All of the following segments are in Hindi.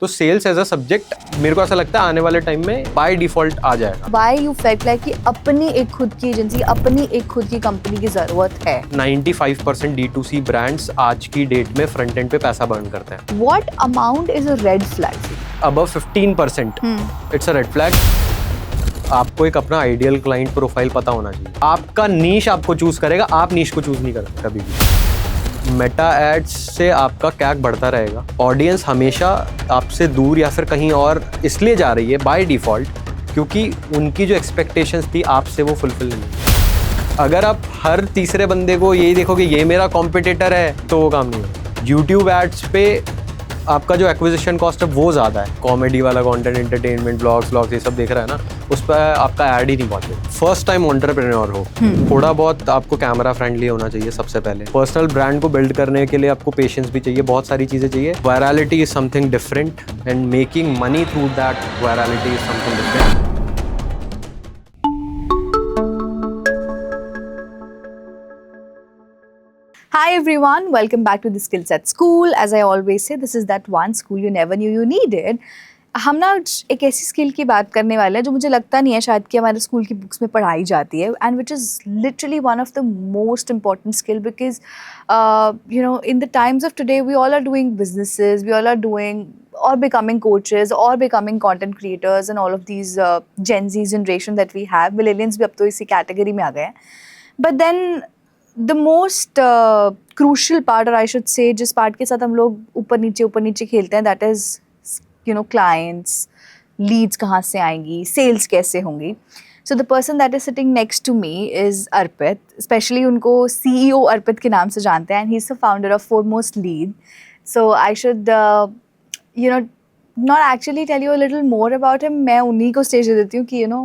तो सेल्स एज अ सब्जेक्ट मेरे को ऐसा लगता है आने वाले टाइम में बाय डिफॉल्ट आ जाएगा। Why you felt like कि अपनी एक खुद की एजेंसी, अपनी एक खुद की कंपनी की जरूरत है? 95% D2C ब्रांड्स आज की डेट में फ्रंट एंड पे पैसा बर्न करते हैं। What amount is a red flag? Above 15% it's a red flag. आपको एक अपना आइडियल क्लाइंट प्रोफाइल पता होना चाहिए। आपका नीश आपको चूज करेगा, आप नीश को चूज नहीं करते कभी भी। मेटा एड्स से आपका कैक बढ़ता रहेगा। ऑडियंस हमेशा आपसे दूर या फिर कहीं और इसलिए जा रही है बाय डिफॉल्ट क्योंकि उनकी जो एक्सपेक्टेशंस थी आपसे वो फुलफिल नहीं। अगर आप हर तीसरे बंदे को यही देखोगे ये मेरा कॉम्पिटिटर है तो वो काम नहीं होगा। यूट्यूब एड्स पे आपका जो एक्विजिशन कॉस्ट है वो ज़्यादा है। कॉमेडी वाला कंटेंट, एंटरटेनमेंट, व्लॉग्स ये सब देख रहा है ना, उस पर आपका ऐड ही नहीं पहुंचे। फर्स्ट टाइम एंटरप्रेन्योर हो, थोड़ा बहुत आपको कैमरा फ्रेंडली होना चाहिए सबसे पहले। पर्सनल ब्रांड को बिल्ड करने के लिए आपको पेशेंस भी चाहिए, बहुत सारी चीज़ें चाहिए। Virality is something different and making money through that virality is something different. Hi everyone, welcome back to the Skills at School. As I always say, this is that one school you never knew you needed. हम ना एक ऐसी स्किल की बात करने वाले हैं जो मुझे लगता नहीं है शायद कि हमारे स्कूल की बुक्स में पढ़ाई जाती है, and which is literally one of the most important skill because you know in the times of today we all are doing businesses, we all are doing or becoming coaches or becoming content creators and all of these Gen Z generation that we have. Millennials भी अब तो इसी category में आ गए हैं. But then the most crucial part, or I should say जिस part के साथ हम लोग ऊपर नीचे खेलते हैं, that is you know clients, leads कहाँ से आएंगी, sales कैसे होंगी. So the person that is sitting next to me is Arpit. Especially उनको CEO Arpit के नाम से जानते हैं, and he's the founder of Foremost Lead. So I should you know not actually tell you a little more about him. मैं उन्हीं को stage दे देती हूँ कि you know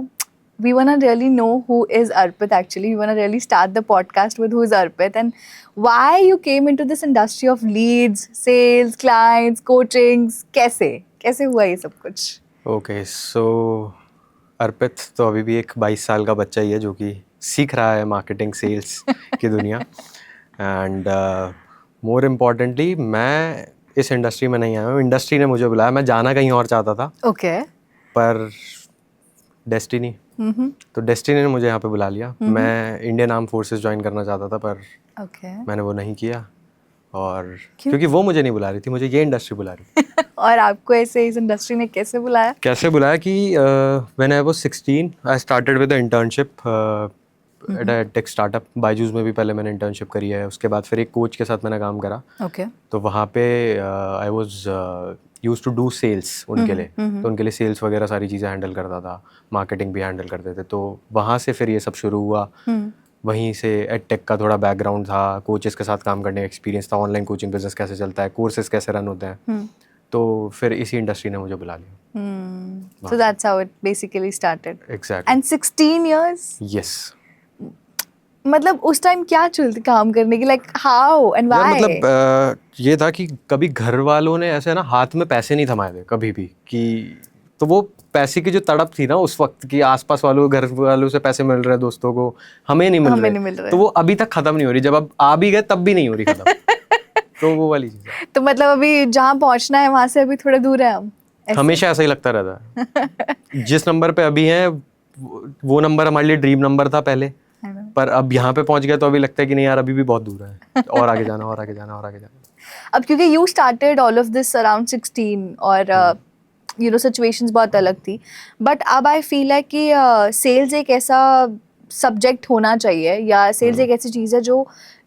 we want to really know who is Arpit actually. We want to really start the podcast with who is Arpit and why you came into this industry of leads, sales, clients, coachings. कैसे हुआ ये सब कुछ? ओके, सो अर्पित तो अभी भी एक 22 साल का बच्चा ही है जो कि सीख रहा है मार्केटिंग सेल्स की दुनिया। एंड मोर इम्पॉर्टेंटली मैं इस इंडस्ट्री में नहीं आया हूँ, इंडस्ट्री ने मुझे बुलाया। मैं जाना कहीं और चाहता था, Okay. पर डेस्टिनी तो डेस्टिनी ने मुझे यहाँ पे बुला लिया। मैं इंडियन आर्म फोर्सेस ज्वाइन करना चाहता था पर Okay. मैंने वो नहीं किया, और क्योंकि वो मुझे नहीं बुला रही थी, मुझे ये इंडस्ट्री बुला रही थी। और आपको ऐसे इस इंडस्ट्री ने कैसे बुलाया? कि when I was 16 I started with a internship at a tech startup. Byju's में भी पहले मैंने इंटर्नशिप करी है, उसके बाद फिर एक कोच के साथ मैंने काम करा। Okay. तो वहाँ पे I was used to do sales उनके लिए, तो उनके लिए सेल्स वगैरह सारी चीज़ें हैंडल करता था, मार्केटिंग भी हैंडल करते थे। तो वहाँ से फिर ये सब शुरू हुआ। वहीं से एडटेक का थोड़ा बैकग्राउंड था, कोचेस के साथ काम करने का एक्सपीरियंस था, ऑनलाइन कोचिंग बिजनेस कैसे चलता है, कोर्सेज कैसे रन होते हैं। तो फिर इसी इंडस्ट्री ने मुझे बुला लिया। So that's how it basically started. Exactly. And 16 years? Yes. मतलब उस टाइम क्या चलती काम करने की, like how and why? मतलब ये था कि कभी घर वालों ने ऐसे ना हाथ में पैसे नहीं थमाए थे कभी भी, कि तो वो पैसे की जो तड़प थी ना उस वक्त की, आसपास वालों, घर वालों से पैसे मिल रहे हैं, दोस्तों को हमें नहीं मिल रहे, तो वो अभी तक खत्म नहीं हो रही। जब अब आ भी गए तब भी नहीं हो रही खत्म। तो वो वाली चीज़ है। तो मतलब अभी जहाँ पहुँचना है वहाँ से अभी थोड़े दूर है हम? हमेशा ऐसा ही लगता रहता है। जिस नंबर पे अभी हैं वो नंबर हमारे लिए ड्रीम नंबर था पहले, पर अब यहाँ पे पहुंच गए तो अभी लगता है कि नहीं यार अभी भी बहुत दूर है, और आगे जाना और आगे जाना और आगे जाना। अब क्योंकि you started all of this around 16 और you know situations बहुत अलग थी, but अब I feel है कि sales एक ऐसा सब्जेक्ट होना चाहिए, या सेल्स एक ऐसी चीज़ है जो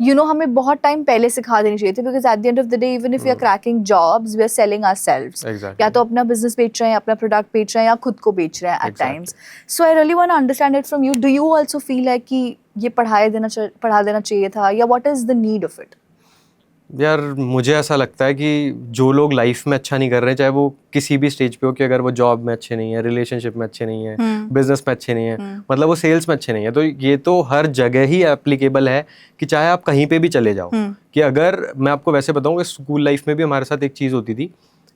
you know हमें बहुत टाइम पहले सिखा देनी चाहिए थी, because at the end of the day even if we are cracking jobs we are selling ourselves. Exactly. या तो अपना बिजनेस बेच रहे हैं, अपना प्रोडक्ट बेच रहे हैं, या खुद को बेच रहे हैं at times. So I really want to understand it from you. Do you also feel like कि ये पढ़ा देना चाहिए था, या what is the need of it? यार मुझे ऐसा लगता है कि जो लोग लाइफ में अच्छा नहीं कर रहे हैं, चाहे वो किसी भी स्टेज पे हो, कि अगर वो जॉब में अच्छे नहीं है, रिलेशनशिप में अच्छे नहीं है, बिजनेस में अच्छे नहीं है, मतलब वो सेल्स में अच्छे नहीं है, तो ये तो हर जगह ही एप्लीकेबल है कि चाहे आप कहीं पे भी चले जाओ। कि अगर मैं आपको वैसे बताऊं कि स्कूल लाइफ में भी हमारे साथ एक चीज़ होती थी,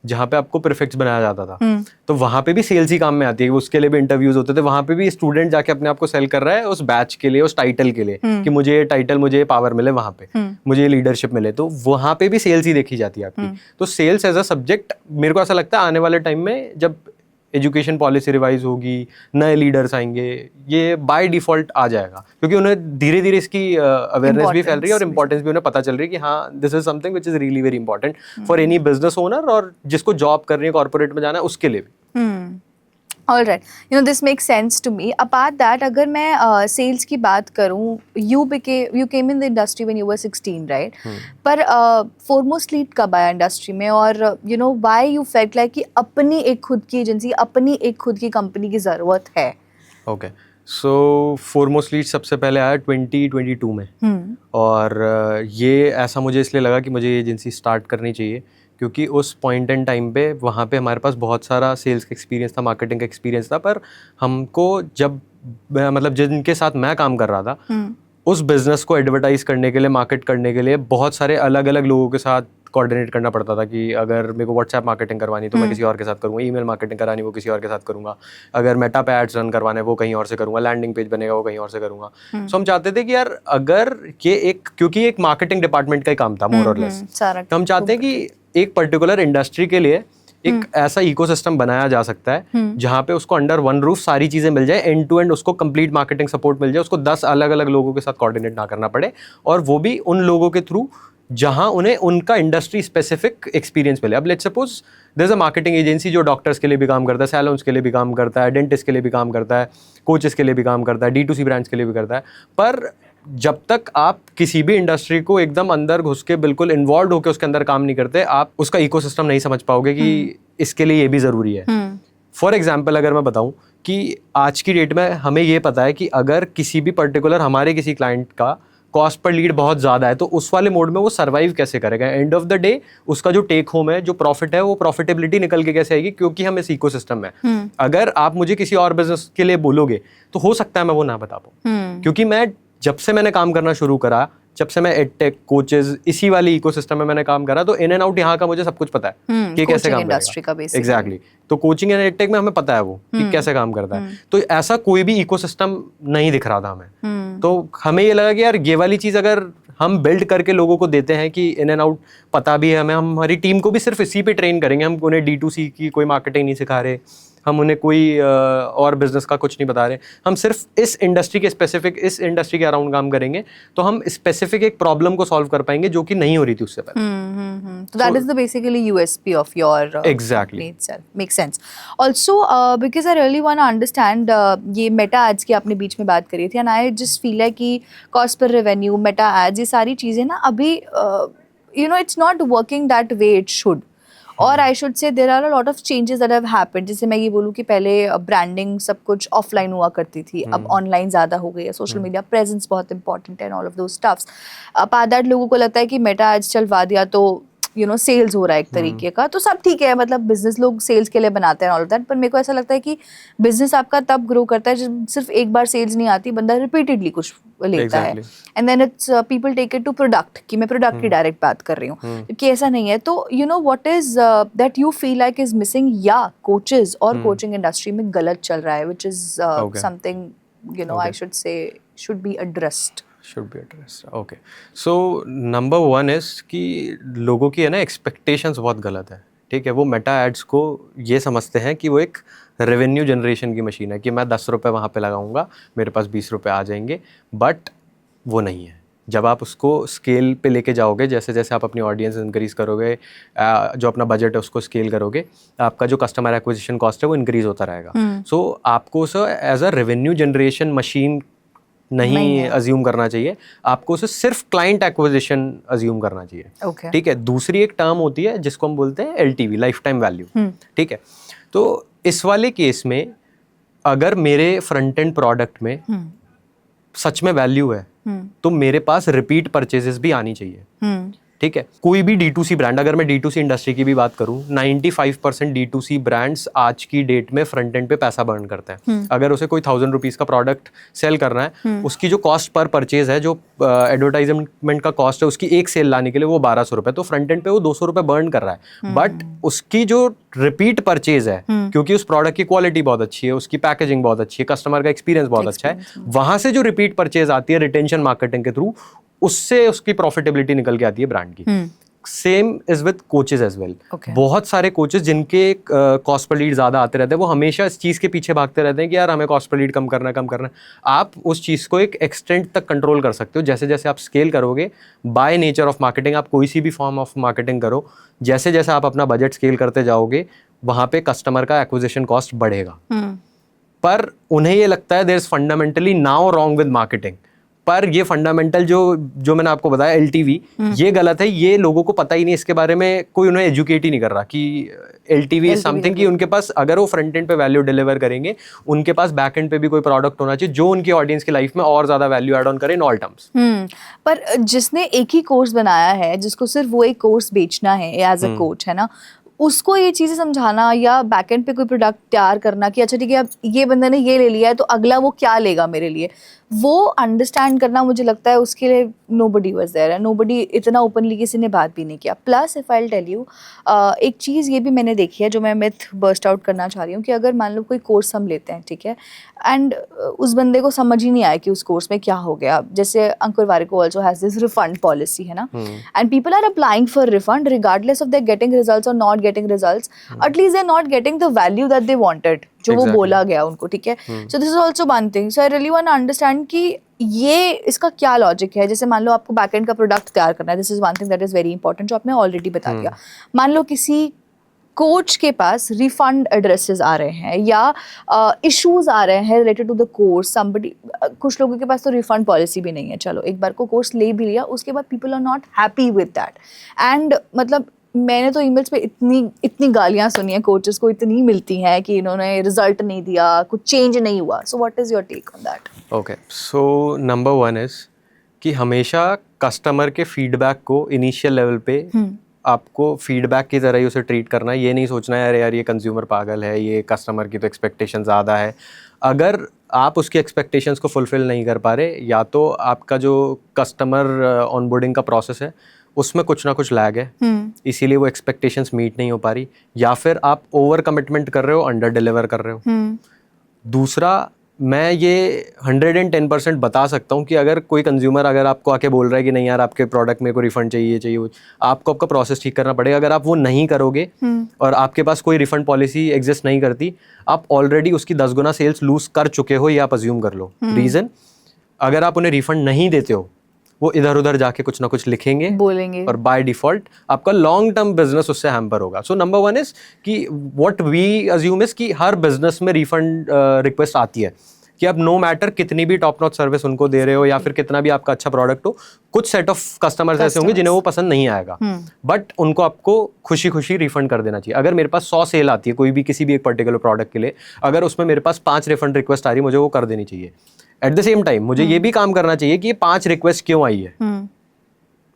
जहाँ पे आपको प्रीफिक्स बनाया जाता था, तो वहाँ पे भी सेल्स ही काम में आती है, उसके लिए भी इंटरव्यूज होते थे, वहाँ पे भी स्टूडेंट जाके अपने आप को सेल कर रहा है उस बैच के लिए, उस टाइटल के लिए कि मुझे ये टाइटल, मुझे ये पावर मिले, वहाँ पे मुझे ये लीडरशिप मिले, तो वहाँ पे भी सेल्स ही देखी जाती है आपकी। तो सेल्स एज अ सब्जेक्ट मेरे को ऐसा लगता है आने वाले टाइम में जब एजुकेशन पॉलिसी रिवाइज होगी, नए लीडर्स आएंगे, ये बाय डिफॉल्ट आ जाएगा, क्योंकि उन्हें धीरे धीरे इसकी अवेयरनेस भी फैल रही है और इम्पोर्टेंस भी उन्हें पता चल रही है कि हाँ this is something which is really very important for any business owner, और जिसको जॉब करनी है, कॉर्पोरेट में जाना है, उसके लिए भी। All right, you know this makes sense to me. Apart that, अगर मैं sales की बात करूँ, you came in the industry when you were 16, right? पर foremost lead कब आया इंडस्ट्री में, और you know why you felt like कि अपनी एक खुद की एजेंसी, अपनी एक खुद की कंपनी की ज़रूरत है? Okay, so foremost lead सबसे पहले आया 2022 में, और ये ऐसा मुझे इसलिए लगा कि मुझे ये एजेंसी स्टार्ट करनी चाहिए, क्योंकि उस पॉइंट एंड टाइम पे वहाँ पे हमारे पास बहुत सारा सेल्स का एक्सपीरियंस था, मार्केटिंग का एक्सपीरियंस था, पर हमको जब मतलब जिनके साथ मैं काम कर रहा था उस बिज़नेस को एडवर्टाइज करने के लिए, मार्केट करने के लिए बहुत सारे अलग अलग लोगों के साथ कोऑर्डिनेट करना पड़ता था कि अगर मेरे को व्हाट्सएप मार्केटिंग करवानी तो मैं किसी और के साथ करूँगा, ईमेल मार्केटिंग करानी वो किसी और के साथ करूँगा, अगर मेटा पे एड्स रन करवाने वो कहीं और से करूँगा, लैंडिंग पेज बनेगा वो कहीं और से करूँगा। सो हम चाहते थे कि यार अगर ये एक, क्योंकि एक मार्केटिंग डिपार्टमेंट का ही काम था मोर और लेस, तो हम चाहते हैं कि एक पर्टिकुलर इंडस्ट्री के लिए एक ऐसा इकोसिस्टम बनाया जा सकता है जहाँ पे उसको अंडर वन रूफ सारी चीजें मिल जाए, एंड टू एंड उसको कंप्लीट मार्केटिंग सपोर्ट मिल जाए, उसको 10 अलग अलग लोगों के साथ कोऑर्डिनेट ना करना पड़े, और वो भी उन लोगों के थ्रू जहां उन्हें उनका इंडस्ट्री स्पेसिफिक एक्सपीरियंस मिले। अब let's suppose there is a marketing agency जो डॉक्टर्स के लिए भी काम करता है, सैलून्स के लिए भी काम करता है, डेंटिस्ट के लिए भी काम करता है, कोचेस के लिए भी काम करता है, D2C ब्रांड्स के लिए भी करता है, पर जब तक आप किसी भी इंडस्ट्री को एकदम अंदर घुस के बिल्कुल इन्वॉल्व होकर उसके अंदर काम नहीं करते, आप उसका इकोसिस्टम नहीं समझ पाओगे कि इसके लिए ये भी ज़रूरी है। फॉर एग्जाम्पल अगर मैं बताऊं कि आज की डेट में हमें ये पता है कि अगर किसी भी पर्टिकुलर हमारे किसी क्लाइंट का कॉस्ट पर लीड बहुत ज़्यादा है, तो उस वाले मोड में वो सर्वाइव कैसे करेगा, एंड ऑफ द डे उसका जो टेक होम है, जो प्रॉफिट है, वो प्रॉफिटेबिलिटी निकल के कैसे आएगी, क्योंकि हम इस इकोसिस्टम में अगर आप मुझे किसी और बिजनेस के लिए बोलोगे तो हो सकता है मैं वो ना बता पाऊँ, क्योंकि मैं जब से मैंने काम करना शुरू करा, जब से मैं एडटेक, कोचेस, इसी वाली इकोसिस्टम में मैंने काम करा, तो इन एंड आउट यहाँ का मुझे सब कुछ पता है कि कैसे काम करेगा। एग्जैक्टली, तो कोचिंग एंड एडटेक में हमें पता है वो कि कैसे काम करता है, तो ऐसा कोई भी इकोसिस्टम नहीं दिख रहा था हमें। तो हमें ये लगा कि यार ये वाली चीज़ अगर हम बिल्ड करके लोगों को देते हैं कि इन एंड आउट पता भी है हमें, हम हमारी टीम को भी सिर्फ इसी पे ट्रेन करेंगे, हम उन्हें D2C की कोई मार्केटिंग नहीं सिखा रहे, हम उन्हें कोई और बिजनेस का कुछ नहीं बता रहे, हम सिर्फ इस इंडस्ट्री के स्पेसिफिक, इस इंडस्ट्री के अराउंड काम करेंगे, तो हम स्पेसिफिक एक प्रॉब्लम को सॉल्व कर पाएंगे जो कि नहीं हो रही थी उससे पहले। So that is the basically USP of your exactly itself. Makes sense. Also, because I really want to understand ये मेटा एड्स की आपने बीच में बात करी थी, and I just feel like कि कॉस्ट पर रेवेन्यू, मेटा एड्स, ये सारी चीज़ें ना अभी you know it's not working that way it should. और I should say there are a lot of changes that have happened. जैसे मैं ये बोलूँ कि पहले ब्रांडिंग सब कुछ ऑफलाइन हुआ करती थी, अब ऑनलाइन ज़्यादा हो गई है, सोशल मीडिया प्रेजेंस बहुत इंपॉर्टेंट है, all of those stuffs. Apart that लोगों को लगता है कि मेटा एड्स चलवा दिया तो यू नो सेल्स हो रहा है एक तरीके का, तो सब ठीक है, मतलब बिजनेस लोग सेल्स के लिए बनाते हैं ऑल ऑफ दैट, पर मेरे को ऐसा लगता है कि बिजनेस आपका तब ग्रो करता है जब सिर्फ एक बार सेल्स नहीं आती, बंदा रिपीटेडली कुछ लेता है, and then it's people take it to product, कि मैं प्रोडक्ट की डायरेक्ट बात कर रही हूँ, क्योंकि ऐसा नहीं है। तो you know what is that you feel like is missing, या कोचेस और कोचिंग इंडस्ट्री में गलत चल रहा है, which is something you know I should से should be addressed. should be addressed. Okay. So number one is कि लोगों की है ना एक्सपेक्टेशंस बहुत गलत है, ठीक है। वो मेटा एड्स को ये समझते हैं कि वो एक रेवेन्यू जनरेशन की मशीन है, कि मैं 10 रुपये वहाँ पे लगाऊंगा, मेरे पास 20 रुपये आ जाएंगे, बट वो नहीं है। जब आप उसको स्केल पे लेके जाओगे, जैसे जैसे आप अपनी ऑडियंस इंक्रीज़ करोगे, जो अपना बजट है उसको स्केल करोगे, आपका जो कस्टमर एक्विजिशन कॉस्ट है वो इंक्रीज़ होता रहेगा। सो आपको उसे as a revenue generation machine नहीं अज्यूम करना चाहिए, आपको उसे सिर्फ क्लाइंट एक्विजिशन अज्यूम करना चाहिए, ठीक है। दूसरी एक टर्म होती है जिसको हम बोलते हैं LTV, लाइफ टाइम वैल्यू, ठीक है। तो इस वाले केस में अगर मेरे फ्रंट एंड प्रोडक्ट में सच में वैल्यू है, तो मेरे पास रिपीट परचेजेस भी आनी चाहिए, ठीक है। कोई भी D2C ब्रांड, अगर मैं D2C इंडस्ट्री की भी बात करूं, 95% D2C ब्रांड्स आज की डेट में फ्रंट एंड पे पैसा बर्न करते हैं। अगर उसे कोई 1000 रुपीज का प्रोडक्ट सेल करना है, उसकी जो कॉस्ट पर परचेज है, जो एडवर्टाइजमेंट का कॉस्ट है, उसकी एक सेल लाने के लिए वो 1200 रुपए, तो फ्रंट एंड पे वो 200 रुपए बर्न कर रहा है। बट उसकी जो रिपीट परचेज है, क्योंकि उस प्रोडक्ट की क्वालिटी बहुत अच्छी है, उसकी पैकेजिंग बहुत अच्छी है, कस्टमर का एक्सपीरियंस बहुत अच्छा है, वहां से जो रिपीट परचेज आती है रिटेंशन मार्केटिंग के थ्रू, उससे उसकी प्रॉफिटेबिलिटी निकल के आती है ब्रांड की। Same is with coaches as well. बहुत सारे कोचेस जिनके कॉस्ट पर लीड ज्यादा आते रहते हैं, वो हमेशा इस चीज के पीछे भागते रहते हैं कि यार हमें कॉस्ट पर लीड कम करना है, कम करना है। आप उस चीज को एक एक्सटेंट तक कंट्रोल कर सकते हो। जैसे जैसे आप स्केल करोगे, बाय नेचर ऑफ मार्केटिंग, आप कोई सी भी फॉर्म ऑफ मार्केटिंग करो, जैसे जैसे आप अपना बजट स्केल करते जाओगे, वहां पे कस्टमर का एक्विजिशन कॉस्ट बढ़ेगा। पर उन्हें ये लगता है there is fundamentally now wrong with marketing. पर ये फंडामेंटल जो मैंने आपको बताया LTV, ये गलत है। ये लोगों को पता ही नहीं, इसके बारे में कोई उन्हें एजुकेट ही नहीं कर रहा कि LTV इज समथिंग, कि उनके पास अगर वो फ्रंट एंड पे वैल्यू डिलीवर करेंगे, उनके पास बैक एंड पे भी कोई प्रोडक्ट होना चाहिए जो उनकी ऑडियंस की लाइफ में और ज्यादा वैल्यू एड ऑन करे इन ऑल टर्म्स। पर जिसने एक ही कोर्स बनाया है, जिसको सिर्फ वो एक कोर्स बेचना है एज अ कोच, है ना, उसको ये चीज़ें समझाना या बैकएंड पे कोई प्रोडक्ट तैयार करना कि अच्छा ठीक है, अब ये बंदे ने ये ले लिया है तो अगला वो क्या लेगा मेरे लिए, वो अंडरस्टैंड करना मुझे लगता है उसके लिए नोबडी वाज देयर है। नोबडी इतना ओपनली किसी ने बात भी नहीं किया। Plus if I tell you, एक चीज़ ये भी मैंने देखी है जो मैं मिथ बर्स्ट आउट करना चाह रही हूँ कि अगर मान लो कोई कोर्स हम लेते हैं, ठीक है, एंड उस बंदे को समझ ही नहीं आया कि उस कोर्स में क्या हो गया। जैसे Ankur Warikoo also has this refund policy, है ना, and people are applying for refund regardless of their getting results और not getting results, at least they are not getting the value that they wanted, जो वो बोला गया उनको, ठीक है। So this is also one thing. So I really want to understand कि ये इसका क्या लॉजिक है। जैसे मान लो आपको बैकएंड का प्रोडक्ट तैयार करना है, this is one thing that is very important, जो आपने ऑलरेडी बता दिया। मान लो किसी कोच के पास रिफंड एड्रेसेस आ रहे हैं या इश्यूज आ रहे हैं related to the course, somebody, कुछ लोगों के पास तो रिफंड पॉलिसी भी नहीं है। चलो, एक बार को कोर्स ले भी लिया, उसके बाद people are not happy with that, and मतलब मैंने तो ईमेल्स पे इतनी गालियां सुनी है, कोचेस को इतनी मिलती हैं कि इन्होंने रिजल्ट नहीं दिया, कुछ चेंज नहीं हुआ। So what is your take on that? Okay, so number 1 is कि हमेशा कस्टमर के फीडबैक को इनिशियल लेवल पे आपको फीडबैक की तरह ही उसे ट्रीट करना है। ये नहीं सोचना है यार ये कंज्यूमर पागल है, ये कस्टमर की तो एक्सपेक्टेशन ज़्यादा है। अगर आप उसकी एक्सपेक्टेशंस को फुलफिल नहीं कर पा रहे, या तो आपका जो कस्टमर ऑनबोर्डिंग का प्रोसेस है उसमें कुछ ना कुछ लैग है, इसीलिए वो एक्सपेक्टेशंस मीट नहीं हो पा रही, या फिर आप ओवर कमिटमेंट कर रहे हो, अंडर डिलीवर कर रहे हो। दूसरा, मैं ये 110% बता सकता हूँ कि अगर कोई कंज्यूमर अगर आपको आके बोल रहा है कि नहीं यार आपके प्रोडक्ट में कोई रिफंड चाहिए, आपको आपका प्रोसेस ठीक करना पड़ेगा। अगर आप वो नहीं करोगे और आपके पास कोई रिफंड पॉलिसी एग्जिस्ट नहीं करती, आप ऑलरेडी उसकी 10 गुना सेल्स लूज कर चुके हो, ये आप अज्यूम कर लो। रीजन, अगर आप उन्हें रिफंड नहीं देते हो, वो इधर उधर जाके कुछ ना कुछ लिखेंगे, बोलेंगे, और बाय डिफॉल्ट आपका लॉन्ग टर्म बिजनेस उससे हैम्पर होगा। सो नंबर 1 इज कि व्हाट वी अज्यूम इज कि हर बिजनेस में रिफंड रिक्वेस्ट आती है, कि आप नो मैटर कितनी भी टॉप नॉच सर्विस उनको दे रहे हो या फिर कितना भी आपका अच्छा प्रोडक्ट हो, कुछ सेट ऑफ कस्टमर्स ऐसे होंगे जिन्हें वो पसंद नहीं आएगा, बट उनको आपको खुशी खुशी रिफंड कर देना चाहिए। अगर मेरे पास 100 सेल आती है कोई भी किसी भी एक पर्टिकुलर प्रोडक्ट के लिए, अगर उसमें मेरे पास 5 रिफंड रिक्वेस्ट आ रही है, मुझे वो कर देनी चाहिए। एट द सेम टाइम मुझे ये भी काम करना चाहिए कि ये 5 रिक्वेस्ट क्यों आई है,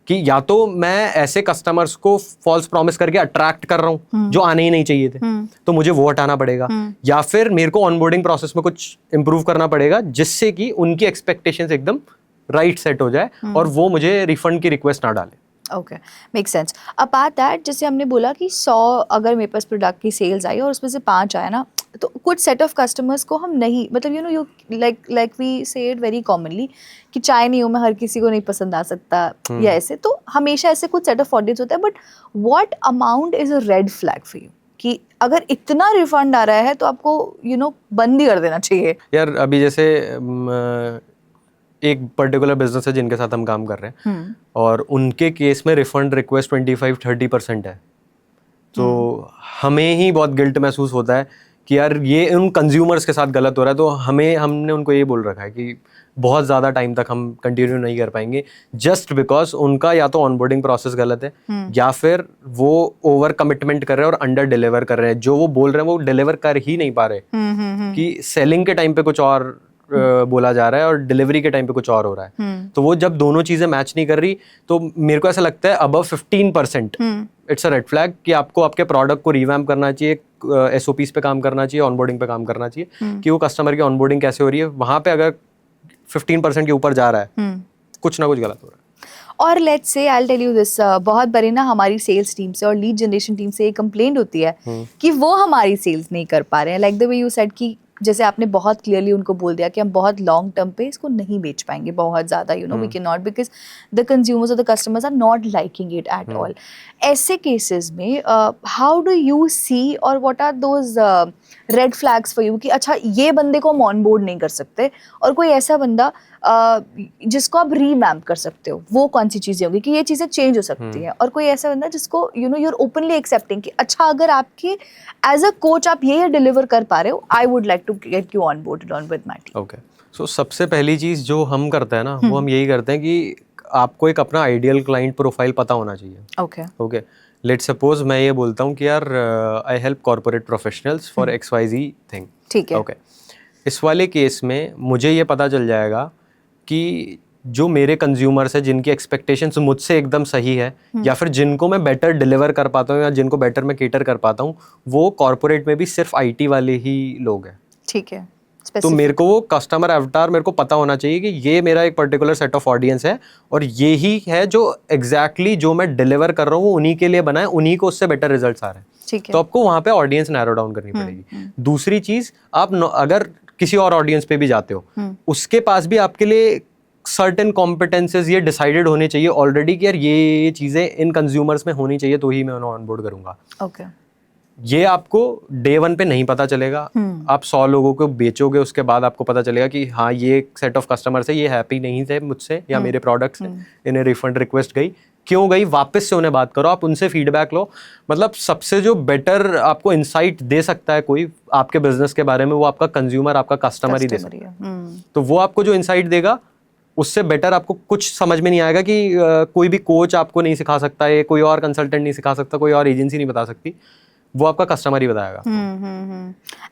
कि या तो मैं ऐसे कस्टमर्स को फॉल्स प्रॉमिस करके अट्रैक्ट कर रहा हूँ जो आने ही नहीं चाहिए थे, तो मुझे वो हटाना पड़ेगा, या फिर मेरे को ऑनबोर्डिंग प्रोसेस में कुछ इंप्रूव करना पड़ेगा जिससे कि उनकी एक्सपेक्टेशंस एकदम राइट सेट हो जाए और वो मुझे रिफंड की रिक्वेस्ट ना डाले। Okay, make sense. Apart that, जैसे हमने बोला कि 100 अगर मेरे पास प्रोडक्ट की सेल्स आई और उसमें से 5 आया ना, तो कुछ सेट ऑफ कस्टमर्स को हम नहीं, मतलब you know you like we say it very commonly कि चाय नहीं हूँ मैं, हर किसी को नहीं पसंद आ सकता या ऐसे, तो हमेशा ऐसे कुछ सेट ऑफ ऑडियंस होता है। But what amount is a red flag for you कि अगर इतना रिफंड आ रहा है तो आपको यू नो बंद ही कर देना चाहिए? यार अभी जैसे एक पर्टिकुलर बिजनेस है जिनके साथ हम काम कर रहे हैं, और उनके केस में रिफंड रिक्वेस्ट 25-30% है, तो हमें ही बहुत गिल्ट महसूस होता है कि यार ये उन कंज्यूमर्स के साथ गलत हो रहा है। तो हमने उनको ये बोल रखा है कि बहुत ज़्यादा टाइम तक हम कंटिन्यू नहीं कर पाएंगे, जस्ट बिकॉज उनका या तो ऑनबोर्डिंग प्रोसेस गलत है, या फिर वो ओवर कमिटमेंट कर रहे हैं और अंडर डिलीवर कर रहे हैं। जो वो बोल रहे हैं वो डिलीवर कर ही नहीं पा रहे, कि सेलिंग के टाइम पे कुछ और बोला जा रहा है और डिलीवरी के टाइम पे कुछ और हो रहा है। तो वो जब दोनों चीजें मैच नहीं कर रही तो मेरे को ऐसा लगता है above 15% it's a red flag कि आपको आपके प्रोडक्ट को रिवैम्प करना चाहिए, एसओपीज पे काम करना चाहिए, ऑनबोर्डिंग पे काम करना चाहिए कि वो कस्टमर की ऑनबोर्डिंग कैसे हो रही है। वहां पे अगर 15% के ऊपर जा रहा है कुछ ना कुछ गलत हो रहा है। और let's say I tell you this, बहुत बारी ना हमारी सेल्स टीम से और लीड जनरेशन टीम से ये कंप्लेंट होती है कि वो हमारी सेल्स नहीं कर पा रहे हैं। Like the way you said कि जैसे आपने बहुत क्लियरली उनको बोल दिया कि हम बहुत लॉन्ग टर्म पे इसको नहीं बेच पाएंगे बहुत ज़्यादा, you know we can not because the consumers और the customers are not liking it at all. ऐसे केसेस में हाउ डू यू सी और what are those red flags for you कि अच्छा ये बंदे को हम ऑन बोर्ड नहीं कर सकते, और कोई ऐसा बंदा जिसको आप रीवैम्प कर सकते हो, वो कौन सी चीज़ें होंगी कि ये चीज़ें चेंज हो सकती हैं, और कोई ऐसा बंदा जिसको you know you're openly accepting कि अच्छा अगर आपके एज अ कोच आप ये डिलीवर कर पा रहे हो, I would like to get you on board on with my team. Okay, so सबसे पहली चीज़ जो हम करते हैं ना वो हम यही करते हैं कि आपको एक अपना आइडियल क्लाइंट प्रोफाइल पता होना चाहिए। ओके ओके, लेट्स सपोज मैं ये बोलता हूँ कि यार I help corporate professionals for XYZ thing. ठीक है। ओके, इस वाले केस में मुझे ये पता चल जाएगा कि जो मेरे कंज्यूमर्स हैं जिनकी एक्सपेक्टेशंस मुझसे एकदम सही है या फिर जिनको मैं बेटर डिलीवर कर पाता हूँ या जिनको बेटर मैं केटर कर पाता हूँ, वो कॉर्पोरेट में भी सिर्फ IT वाले ही लोग हैं। ठीक है। तो मेरे को वो कस्टमर अवतार मेरे को पता होना चाहिए कि ये मेरा एक पर्टिकुलर सेट ऑफ ऑडियंस है और ये ही है जो एग्जैक्टली जो मैं डिलीवर कर रहा हूँ उन्हीं के लिए बना है, उन्हीं को उससे बेटर रिजल्ट्स आ रहे हैं। ठीक है। तो आपको वहाँ पे ऑडियंस नैरो डाउन करनी पड़ेगी। दूसरी चीज, आप अगर किसी और ऑडियंस पे भी जाते हो उसके पास भी आपके लिए सर्टेन कॉम्पिटेंसेस ये डिसाइडेड होने चाहिए ऑलरेडी कि यार ये चीजें इन कंज्यूमर्स में होनी चाहिए तो ही मैं उन्हें ऑनबोर्ड करूंगा। ओके। ये आपको डे 1 पे नहीं पता चलेगा। आप 100 लोगों को बेचोगे उसके बाद आपको पता चलेगा कि हाँ ये सेट ऑफ कस्टमर्स है, ये हैप्पी नहीं थे मुझसे या मेरे प्रोडक्ट से, इन्हें रिफंड रिक्वेस्ट गई, क्यों गई, वापस से उन्हें बात करो, आप उनसे फीडबैक लो। मतलब सबसे जो बेटर आपको इंसाइट दे सकता है कोई आपके बिजनेस के बारे में वो आपका कंज्यूमर, आपका कस्टमर ही दे सकता है। तो वो आपको जो इंसाइट देगा उससे बेटर आपको कुछ समझ में नहीं आएगा कि कोई भी कोच आपको नहीं सिखा सकता है, कोई और कंसल्टेंट नहीं सिखा सकता, कोई और एजेंसी नहीं बता सकती, वो आपका कस्टमर ही बताएगा।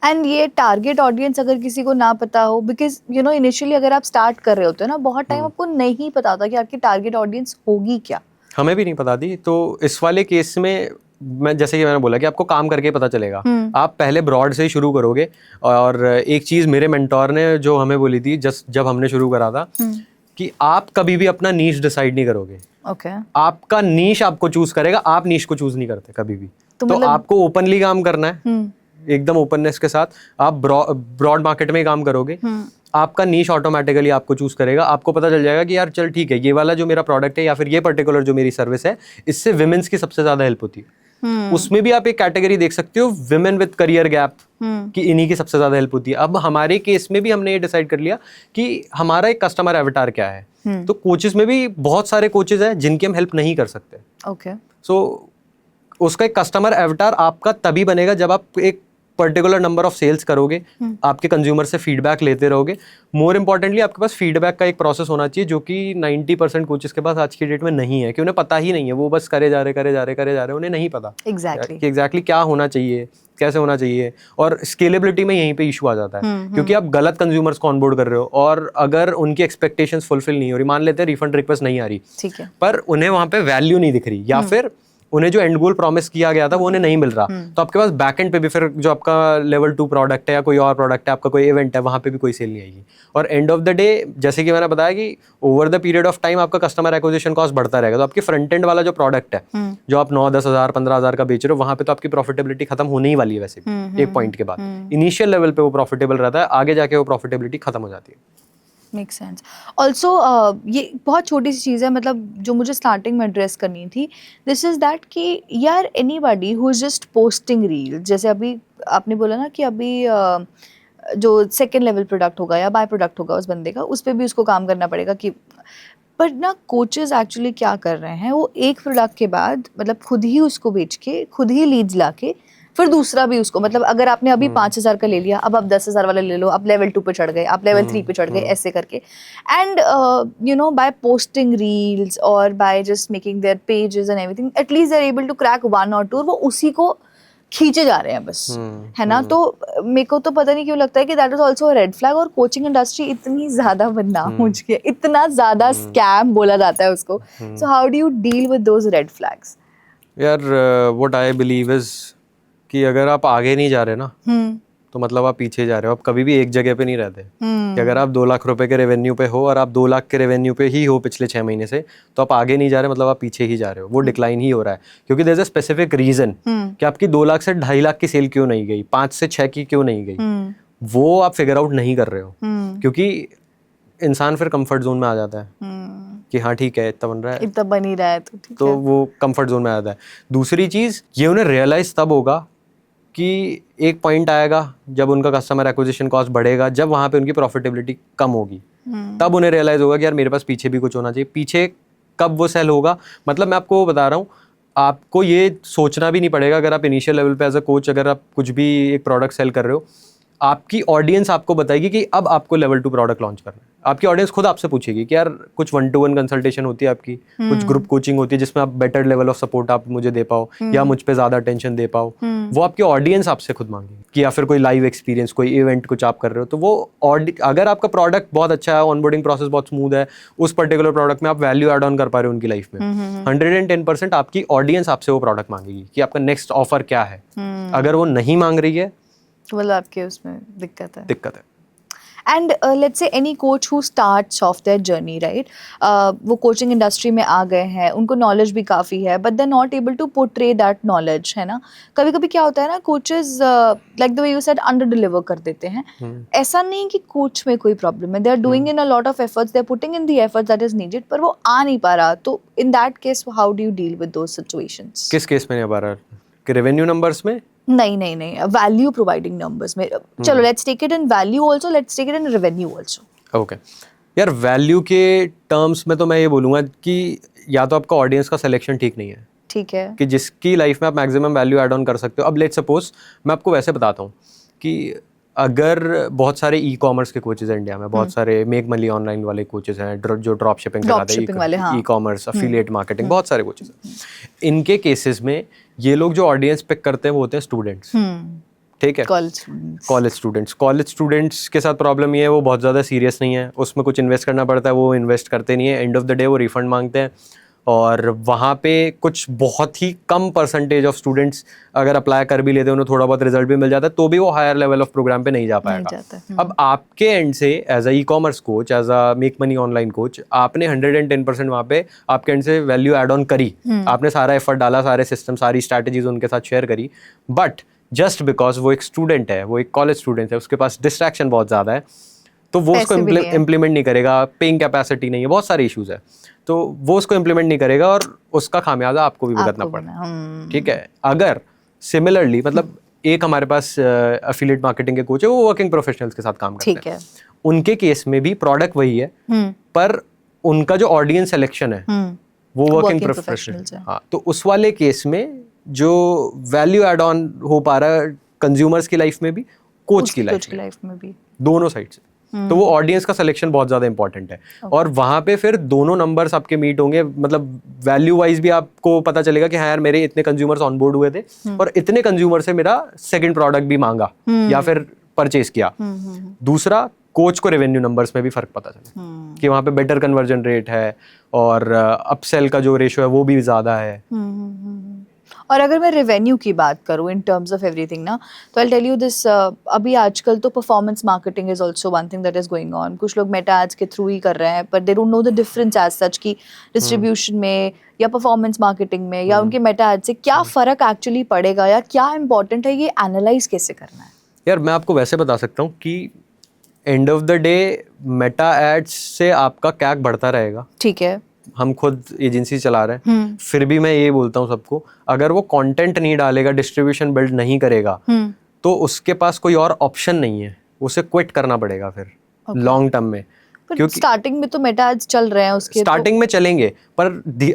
एंड ये टारगेट ऑडियंस अगर किसी को ना पता हो, बिकॉज यू नो इनिशियली अगर आप स्टार्ट कर रहे होते हो ना, बहुत टाइम आपको नहीं पता होता कि आपकी टारगेट ऑडियंस होगी क्या। हमें भी नहीं पता थी। तो इस वाले केस में मैं जैसे कि मैंने बोला कि आपको काम करके पता चलेगा। आप पहले ब्रॉड से ही शुरू करोगे। और एक चीज मेरे मेंटोर ने जो हमें बोली थी जब हमने शुरू करा था कि आप कभी भी अपना नीश डिसाइड नहीं करोगे। ओके। आपका नीश आपको चूज करेगा, आप नीश को चूज नहीं करते कभी भी। तो मतलब आपको ओपनली काम करना है, एकदम ओपननेस के साथ। आप ब्रॉड मार्केट में काम करोगे, आपका नीश ऑटोमेटिकली आपको चूज करेगा। आपको पता चल जाएगा कि यार चल ठीक है, ये वाला जो मेरा प्रोडक्ट है या फिर ये पर्टिकुलर जो मेरी सर्विस है, इससे विमेंस की सबसे ज्यादा हेल्प होती है। उसमें भी आप एक कैटेगरी देख सकते हो, विमेन विद करियर गैप, कि इन्हीं की सबसे ज्यादा हेल्प होती है। अब हमारे केस में भी हमने ये डिसाइड कर लिया कि हमारा एक कस्टमर एवेटार क्या है। तो कोचेस में भी बहुत सारे कोचेस हैं जिनकी हम हेल्प नहीं कर सकते। ओके। सो उसका एक कस्टमर एवेटार आपका तभी बनेगा जब आप एक पर्टिकुलर नंबर ऑफ सेल्स करोगे, आपके कंज्यूमर से फीडबैक लेते रहोगे। मोर इंपॉर्टेंटली आपके पास फीडबैक का एक प्रोसेस होना चाहिए जो कि 90% कोचेस के पास आज की डेट में नहीं है, कि उन्हें पता ही नहीं है। वो बस करे जा रहे, उन्हें नहीं पता कि एग्जैक्टली क्या होना चाहिए, कैसे होना चाहिए। और स्केलेबिलिटी में यहीं पे इशू आ जाता है, क्योंकि आप गलत कंज्यूमर्स को ऑनबोर्ड कर रहे हो और अगर उनकी एक्सपेक्टेशंस फुलफिल नहीं हो रही, मान लेते हैं रिफंड रिक्वेस्ट नहीं आ रही, ठीक है, पर उन्हें वहां पे वैल्यू नहीं दिख रही या फिर उन्हें जो एंड गोल प्रॉमिस किया गया था वो उन्हें नहीं मिल रहा, तो आपके पास बैक एंड पे भी फिर जो आपका लेवल 2 प्रोडक्ट है या कोई और प्रोडक्ट है, आपका कोई इवेंट है, वहां पे भी कोई सेल नहीं आएगी। और एंड ऑफ द डे जैसे कि मैंने बताया कि over the period of time आपका कस्टमर एक्विजिशन कॉस्ट बढ़ता रहेगा। तो आपकी फ्रंट एंड वाला जो प्रोडक्ट है, जो आप 9-10 हज़ार 15 हज़ार का बेच रहे हो, वहां पे तो आपकी प्रॉफिटेबिलिटी खत्म होने ही वाली है वैसे भी एक पॉइंट के बाद। इनिशियल लेवल पे वो प्रॉफिटेबल रहता है, आगे जाके वो प्रॉफिटेबिलिटी खत्म हो जाती है। Make sense. ऑल्सो ये बहुत छोटी सी चीज़ है, मतलब जो मुझे स्टार्टिंग में एड्रेस करनी थी, दिस इज़ दैट कि यार anybody who is just posting reel, जैसे अभी आपने बोला ना कि अभी जो सेकेंड लेवल प्रोडक्ट होगा या बाय प्रोडक्ट होगा उस बंदे का, उस पर भी उसको काम करना पड़ेगा कि, पर ना कोचेस एक्चुअली क्या कर रहे हैं, वो एक प्रोडक्ट के बाद मतलब खुद ही उसको बेच के, खुद ही लीड्स ला के फिर दूसरा भी उसको, मतलब अगर आपने अभी 5,000 का ले लिया, अब आप 10,000 वाला ले लो, आप लेवल 2 पे चढ़ गए, आप लेवल 3 पे चढ़ गए, ऐसे करके। And you know by posting reels और by just making their pages and everything, at least they are able to crack 1 or 2, वो उसी को खींचे जा रहे हैं बस, है ना। तो मेरे को तो पता नहीं क्यों लगता है कि that is also red flag. और कोचिंग इंडस्ट्री इतनी ज्यादा बदनाम हो चुकी है, इतना ज्यादा स्कैम बोला जाता है उसको। So how do you deal with those red flags? यार व्हाट आई बिलीव इज कि अगर आप आगे नहीं जा रहे ना तो मतलब आप पीछे जा रहे हो। आप कभी भी एक जगह पे नहीं रहते। कि अगर आप 2 लाख रुपए के रेवेन्यू पे हो और आप 2 लाख के रेवेन्यू पे ही हो पिछले 6 महीने से, तो आप आगे नहीं जा रहे, मतलब आप पीछे ही जा रहे हो। वो डिक्लाइन ही हो रहा है, क्योंकि there is a specific reason कि आपकी 2 लाख से 2.5 लाख की सेल क्यों नहीं गई, 5 से 6 की क्यों नहीं गई, वो आप फिगर आउट नहीं कर रहे हो। क्योंकि इंसान फिर कंफर्ट जोन में आ जाता है कि हाँ ठीक है, इतना बन रहा है, इतना बन ही रहा है तो ठीक तो है। वो कंफर्ट जोन में आ जाता है। दूसरी चीज, ये उन्हें रियलाइज तब होगा कि एक पॉइंट आएगा जब उनका कस्टमर एक्विजिशन कॉस्ट बढ़ेगा, जब वहाँ पे उनकी प्रॉफिटेबिलिटी कम होगी, तब उन्हें रियलाइज होगा कि यार मेरे पास पीछे भी कुछ होना चाहिए। पीछे कब वो सेल होगा, मतलब मैं आपको बता रहा हूँ, आपको ये सोचना भी नहीं पड़ेगा। अगर आप इनिशियल लेवल पे एज अ कोच अगर आप कुछ भी एक प्रोडक्ट सेल कर रहे हो, आपकी ऑडियंस आपको बताएगी कि अब आपको लेवल 2 प्रोडक्ट लॉन्च करना है। आपकी ऑडियंस खुद आपसे पूछेगी कि यार कुछ 1-to-1 कंसल्टेशन होती है आपकी, कुछ ग्रुप कोचिंग होती है जिसमें आप बेटर लेवल ऑफ सपोर्ट आप मुझे दे पाओ या मुझ पे ज्यादा अटेंशन दे पाओ। वो आपकी ऑडियंस आपसे खुद मांगेगी कि या फिर कोई लाइव एक्सपीरियंस, कोई इवेंट कुछ आप कर रहे हो, तो वो अगर आपका प्रोडक्ट बहुत अच्छा है, ऑनबोर्डिंग प्रोसेस बहुत स्मूथ है, उस पर्टिकुलर प्रोडक्ट में आप वैल्यू एड ऑन कर पा रहे हो उनकी लाइफ में, 110% आपकी ऑडियंस आपसे वो प्रोडक्ट मांगेगी कि आपका नेक्स्ट ऑफर क्या है। अगर वो नहीं मांग रही है मतलब आपके उसमें दिक्कत है। And let's say any coach who starts off their journey, right, वो कोचिंग इंडस्ट्री में आ गए हैं, उनको नॉलेज भी काफ़ी है, but they are not able to portray that knowledge, है ना। कभी कभी क्या होता है ना, coaches like the way you said under deliver कर देते हैं। ऐसा नहीं कि कोच में कोई प्रॉब्लम है, they are doing in a lot of efforts, they are putting in the efforts that is needed, पर वो आ नहीं पा रहा। तो in that case how do you deal with those situations? किस केस में नहीं आ पा रहा है? कि रेवेन्यू नंबर्स में? नहीं, वैल्यू प्रोवाइडिंग नंबर्स में। चलो let's take it in value also, let's take it in revenue also. Okay यार, वैल्यू के टर्म्स में तो मैं ये बोलूँगा कि या तो आपका ऑडियंस का सिलेक्शन ठीक नहीं है, ठीक है, कि जिसकी लाइफ में आप मैक्सिमम वैल्यू ऐड ऑन कर सकते हो। अब लेट्स सपोज मैं आपको वैसे बताता हूँ कि अगर बहुत सारे ई कॉमर्स के कोचेज हैं इंडिया में, बहुत सारे मेक मनी ऑनलाइन वाले कोचेज हैं जो ड्रॉप शिपिंग कराते हैं, ई कॉमर्स, अफिलिएट मार्केटिंग, बहुत सारे कोचेज हैं। इनके केसेस में ये लोग जो ऑडियंस पिक करते हैं वो होते हैं स्टूडेंट्स, ठीक है, कॉलेज स्टूडेंट्स के साथ प्रॉब्लम ये है, वो बहुत ज़्यादा सीरियस नहीं है, उसमें कुछ इन्वेस्ट करना पड़ता है, वो इन्वेस्ट करते नहीं है, एंड ऑफ द डे वो रिफंड मांगते हैं। और वहाँ पे कुछ बहुत ही कम परसेंटेज ऑफ स्टूडेंट्स अगर अप्लाई कर भी लेते हैं, उन्हें थोड़ा बहुत रिजल्ट भी मिल जाता है, तो भी वो हायर लेवल ऑफ प्रोग्राम पे नहीं जा पाएगा। अब आपके एंड से as a e commerce coach, as a make money online coach, आपने 110% वहाँ पे आपके एंड से वैल्यू एड ऑन करी, आपने सारा एफर्ट डाला, सारे सिस्टम, सारी स्ट्रैटेजीज उनके साथ शेयर करी, बट जस्ट बिकॉज वो एक स्टूडेंट है, वो एक कॉलेज स्टूडेंट है, उसके पास डिस्ट्रैक्शन बहुत ज़्यादा है, तो वो उसको इम्प्लीमेंट नहीं करेगा, पेइंग कैपेसिटी नहीं है, बहुत सारे इश्यूज है, तो वो उसको इम्प्लीमेंट नहीं करेगा और उसका खामियाजा आपको भी भुगतना पड़ेगा। ठीक है, अगर सिमिलरली मतलब एक हमारे पास एफिलिएट मार्केटिंग के कोच है, वो वर्किंग प्रोफेशनल्स के साथ काम करते हैं, उनके केस में भी प्रोडक्ट वही है, पर उनका जो ऑडियंस सिलेक्शन है वो वर्किंग प्रोफेशनल्स है। हाँ, तो उस वाले केस में जो वैल्यू एड ऑन हो पा रहा है कंज्यूमर्स की लाइफ में भी, कोच की लाइफ में भी, दोनों साइड से, तो वो ऑडियंस का सिलेक्शन बहुत ज्यादा इंपॉर्टेंट है। और वहां पे फिर दोनों नंबर्स आपके मीट होंगे, मतलब वैल्यू वाइज भी आपको पता चलेगा कि हाँ यार मेरे इतने कंज्यूमर्स ऑनबोर्ड हुए थे और इतने कंज्यूमर से मेरा सेकंड प्रोडक्ट भी मांगा या फिर परचेज किया। दूसरा, कोच को रेवेन्यू नंबर्स में भी फर्क पता चले कि वहाँ पे बेटर कन्वर्जन रेट है और अपसेल का जो रेशो है वो भी ज्यादा है। और अगर मैं रेवेन्यू की बात करूँ इन टर्म्स ऑफ एवरीथिंग ना, तो आई टेल यू दिस, अभी आजकल तो performance marketing is also one thing that is going on. कुछ लोग मेटा एड्स के थ्रू ही कर रहे हैं, पर they don't know the difference as such की डिस्ट्रीब्यूशन में या परफॉर्मेंस मार्केटिंग में या उनके मेटा एड से क्या फ़र्क एक्चुअली पड़ेगा या क्या इंपॉर्टेंट है, ये एनालाइज कैसे करना है? यार मैं आपको वैसे बता सकता हूँ कि end of the day Meta ads से आपका कैक बढ़ता रहेगा, ठीक है, हम खुद एजेंसी चला रहे हैं, फिर भी मैं ये बोलता हूँ सबको, अगर वो कंटेंट नहीं डालेगा, डिस्ट्रीब्यूशन बिल्ड नहीं करेगा, तो उसके पास कोई और ऑप्शन नहीं है, उसे क्विट करना पड़ेगा फिर लॉन्ग टर्म में। क्योंकि स्टार्टिंग में तो मेटा एड्स चल रहे हैं, उसके स्टार्टिंग में चलेंगे, पर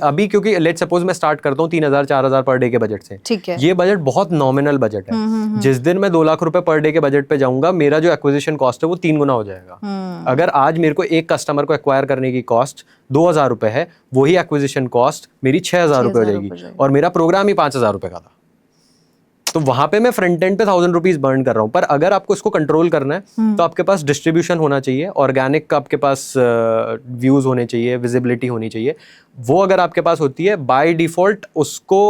अभी क्योंकि लेट्स सपोज मैं स्टार्ट करता हूँ 3,000-4,000 पर डे के बजट से, ठीक है, ये बजट बहुत नॉमिनल बजट है। जिस दिन मैं 2 लाख रुपए पर डे के बजट पे जाऊंगा, मेरा जो एक्विजिशन कॉस्ट है वो 3 गुना हो जाएगा। अगर आज मेरे को एक कस्टमर को एक्वायर करने की कॉस्ट 2,000 रुपए है, वही एक्विजिशन कॉस्ट मेरी 6,000 रुपए हो जाएगी और मेरा प्रोग्राम ही 5,000 रुपए का था। तो वहां पे मैं फ्रंट एंड पे 1000 रुपीज बर्न कर रहा हूँ। पर अगर आपको इसको कंट्रोल करना है तो आपके पास डिस्ट्रीब्यूशन होना चाहिए, ऑर्गेनिक का आपके पास व्यूज होने चाहिए, विजिबिलिटी होनी चाहिए। वो अगर आपके पास होती है बाय डिफॉल्ट उसको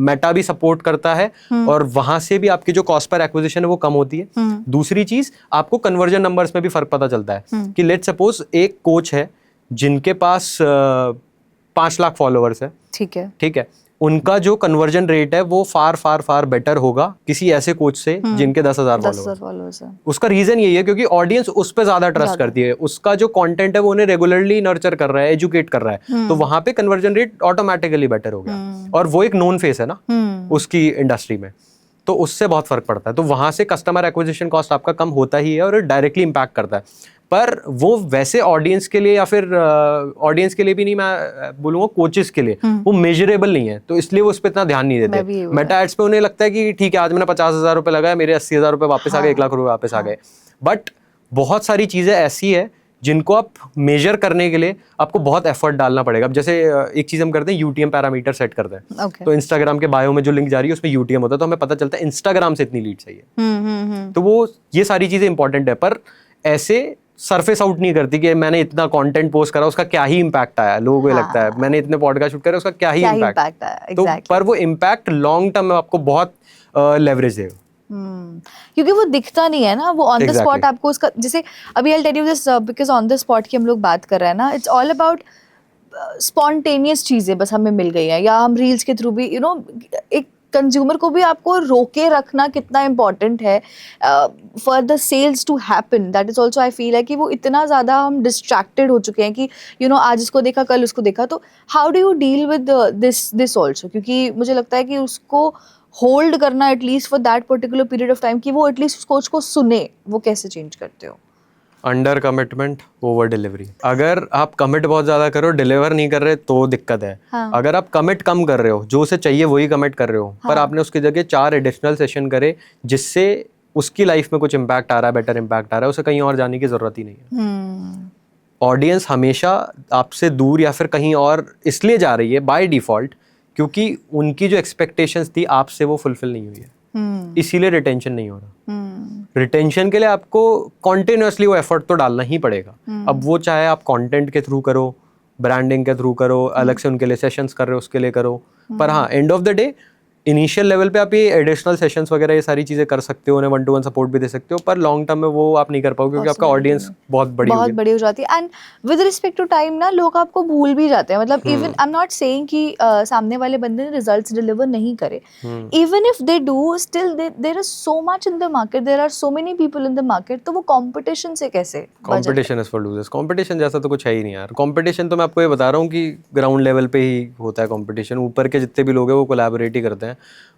मेटा भी सपोर्ट करता है और वहां से भी आपकी जो कॉस्ट पर एक्विजिशन है वो कम होती है। दूसरी चीज, आपको कन्वर्जन नंबर्स में भी फर्क पता चलता है कि लेट्स सपोज एक कोच है जिनके पास 5 लाख फॉलोअर्स है, ठीक है, उनका जो कन्वर्जन रेट है वो फार फार फार बेटर होगा किसी ऐसे कोच से जिनके 10,000 फॉलोअर्स है। उसका रीजन यही है क्योंकि ऑडियंस उस पर ज्यादा ट्रस्ट करती है, उसका जो कंटेंट है वो उन्हें रेगुलरली नर्चर कर रहा है, एजुकेट कर रहा है, तो वहां पे कन्वर्जन रेट ऑटोमेटिकली बेटर हो गया। और वो एक नोन फेस है ना उसकी इंडस्ट्री में, तो उससे बहुत फर्क पड़ता है। तो वहां से कस्टमर एक्विजिशन कॉस्ट आपका कम होता ही है और डायरेक्टली इंपैक्ट करता है। पर वो वैसे ऑडियंस के लिए या फिर ऑडियंस के लिए भी नहीं, मैं बोलूंगा कोचेस के लिए वो मेजरेबल नहीं है, तो इसलिए वो उस पर इतना ध्यान नहीं देते। मेटा एड्स पे उन्हें लगता है कि ठीक है आज मैंने 50,000 रुपए लगाया, मेरे 80,000 रुपए वापस आ गए, 1 लाख रुपए वापस आ गए। बट बहुत सारी चीजें ऐसी है जिनको आप मेजर करने के लिए आपको बहुत एफर्ट डालना पड़ेगा। अब जैसे एक चीज हम करते हैं, यूटीएम पैरामीटर सेट करते हैं। तो इंस्टाग्राम के बायो में जो लिंक जा रही है उसमें यूटीएम होता है, तो हमें पता चलता है इंस्टाग्राम से इतनी लीड चाहिए। तो वो ये सारी चीजें इंपॉर्टेंट है, पर ऐसे सरफेस आउट नहीं करती कि मैंने इतना कंटेंट पोस्ट करा उसका क्या ही इंपैक्ट आया। लोगों को लगता है मैंने इतने पॉडकास्ट शूट करे उसका क्या ही इंपैक्ट आया। तो पर वो इंपैक्ट लॉन्ग टर्म में आपको बहुत लेवरेज देगा। क्योंकि वो दिखता नहीं है ना, वो ऑन द स्पॉट आपको उसका, जैसे अभी I tell you this because on the spot की हम लोग बात कर रहे हैं ना, इट्स ऑल अबाउट स्पॉन्टेनियस चीजें बस हमें मिल गई है, या हम रील्स के थ्रू भी एक कंज्यूमर को भी आपको रोके रखना कितना इम्पोर्टेंट है for the sales to happen. That is also I feel है कि वो इतना ज़्यादा हम डिस्ट्रैक्टेड हो चुके हैं कि आज इसको देखा कल उसको देखा। तो how do you deal with this also, क्योंकि मुझे लगता है कि उसको होल्ड करना at least for that particular period of time, कि वो एटलीस्ट उस कोच को सुने, वो कैसे चेंज करते हो? Under commitment over delivery. अगर आप कमिट बहुत ज्यादा करो, डिलीवर नहीं कर रहे तो दिक्कत है। हाँ. अगर आप कमिट कम कर रहे हो, जो उसे चाहिए वही कमिट कर रहे हो, हाँ. पर आपने उसकी जगह 4 एडिशनल सेशन करे जिससे उसकी लाइफ में कुछ इम्पैक्ट आ रहा है, बेटर इम्पैक्ट आ रहा है, उसे कहीं और जाने की जरूरत ही नहीं है। ऑडियंस हमेशा आपसे दूर या फिर कहीं और इसलिए जा रही है बाय डिफॉल्ट क्योंकि उनकी जो एक्सपेक्टेशंस थी आपसे वो फुलफिल नहीं हुई है, इसीलिए रिटेंशन नहीं हो रहा। रिटेंशन के लिए आपको कॉन्टिन्यूसली वो एफर्ट तो डालना ही पड़ेगा। अब वो चाहे आप कंटेंट के थ्रू करो, ब्रांडिंग के थ्रू करो, अलग से उनके लिए सेशंस कर रहे हो उसके लिए करो, पर हाँ and of the day initial level पे आप ये एडिशनल सेशंस वगैरह ये सारी चीजें कर सकते हो, उन्हें 1-to-1 सपोर्ट भी दे सकते हो, पर लॉन्ग टर्म में वो आप नहीं कर पाओगे क्योंकि आपका ऑडियंस बहुत बड़ी हो जाती है। And with respect to time ना, लोग आपको भूल भी जाते हैं। मतलब even I am not saying कि सामने वाले बंदे ने रिजल्ट्स डिलीवर नहीं करे, even if they do, still there is so much in the market, there are so many people in the market, तो वो कंपटीशन से कैसे? Competition is for losers. Competition जैसा तो कुछ है ही नहीं यार। कंपटीशन तो मैं आपको ये बता रहा हूँ कि ग्राउंड लेवल पे ही होता है कंपटीशन। ऊपर के जितने भी लोग हैं वो कोलैबोरेट ही करते हैं।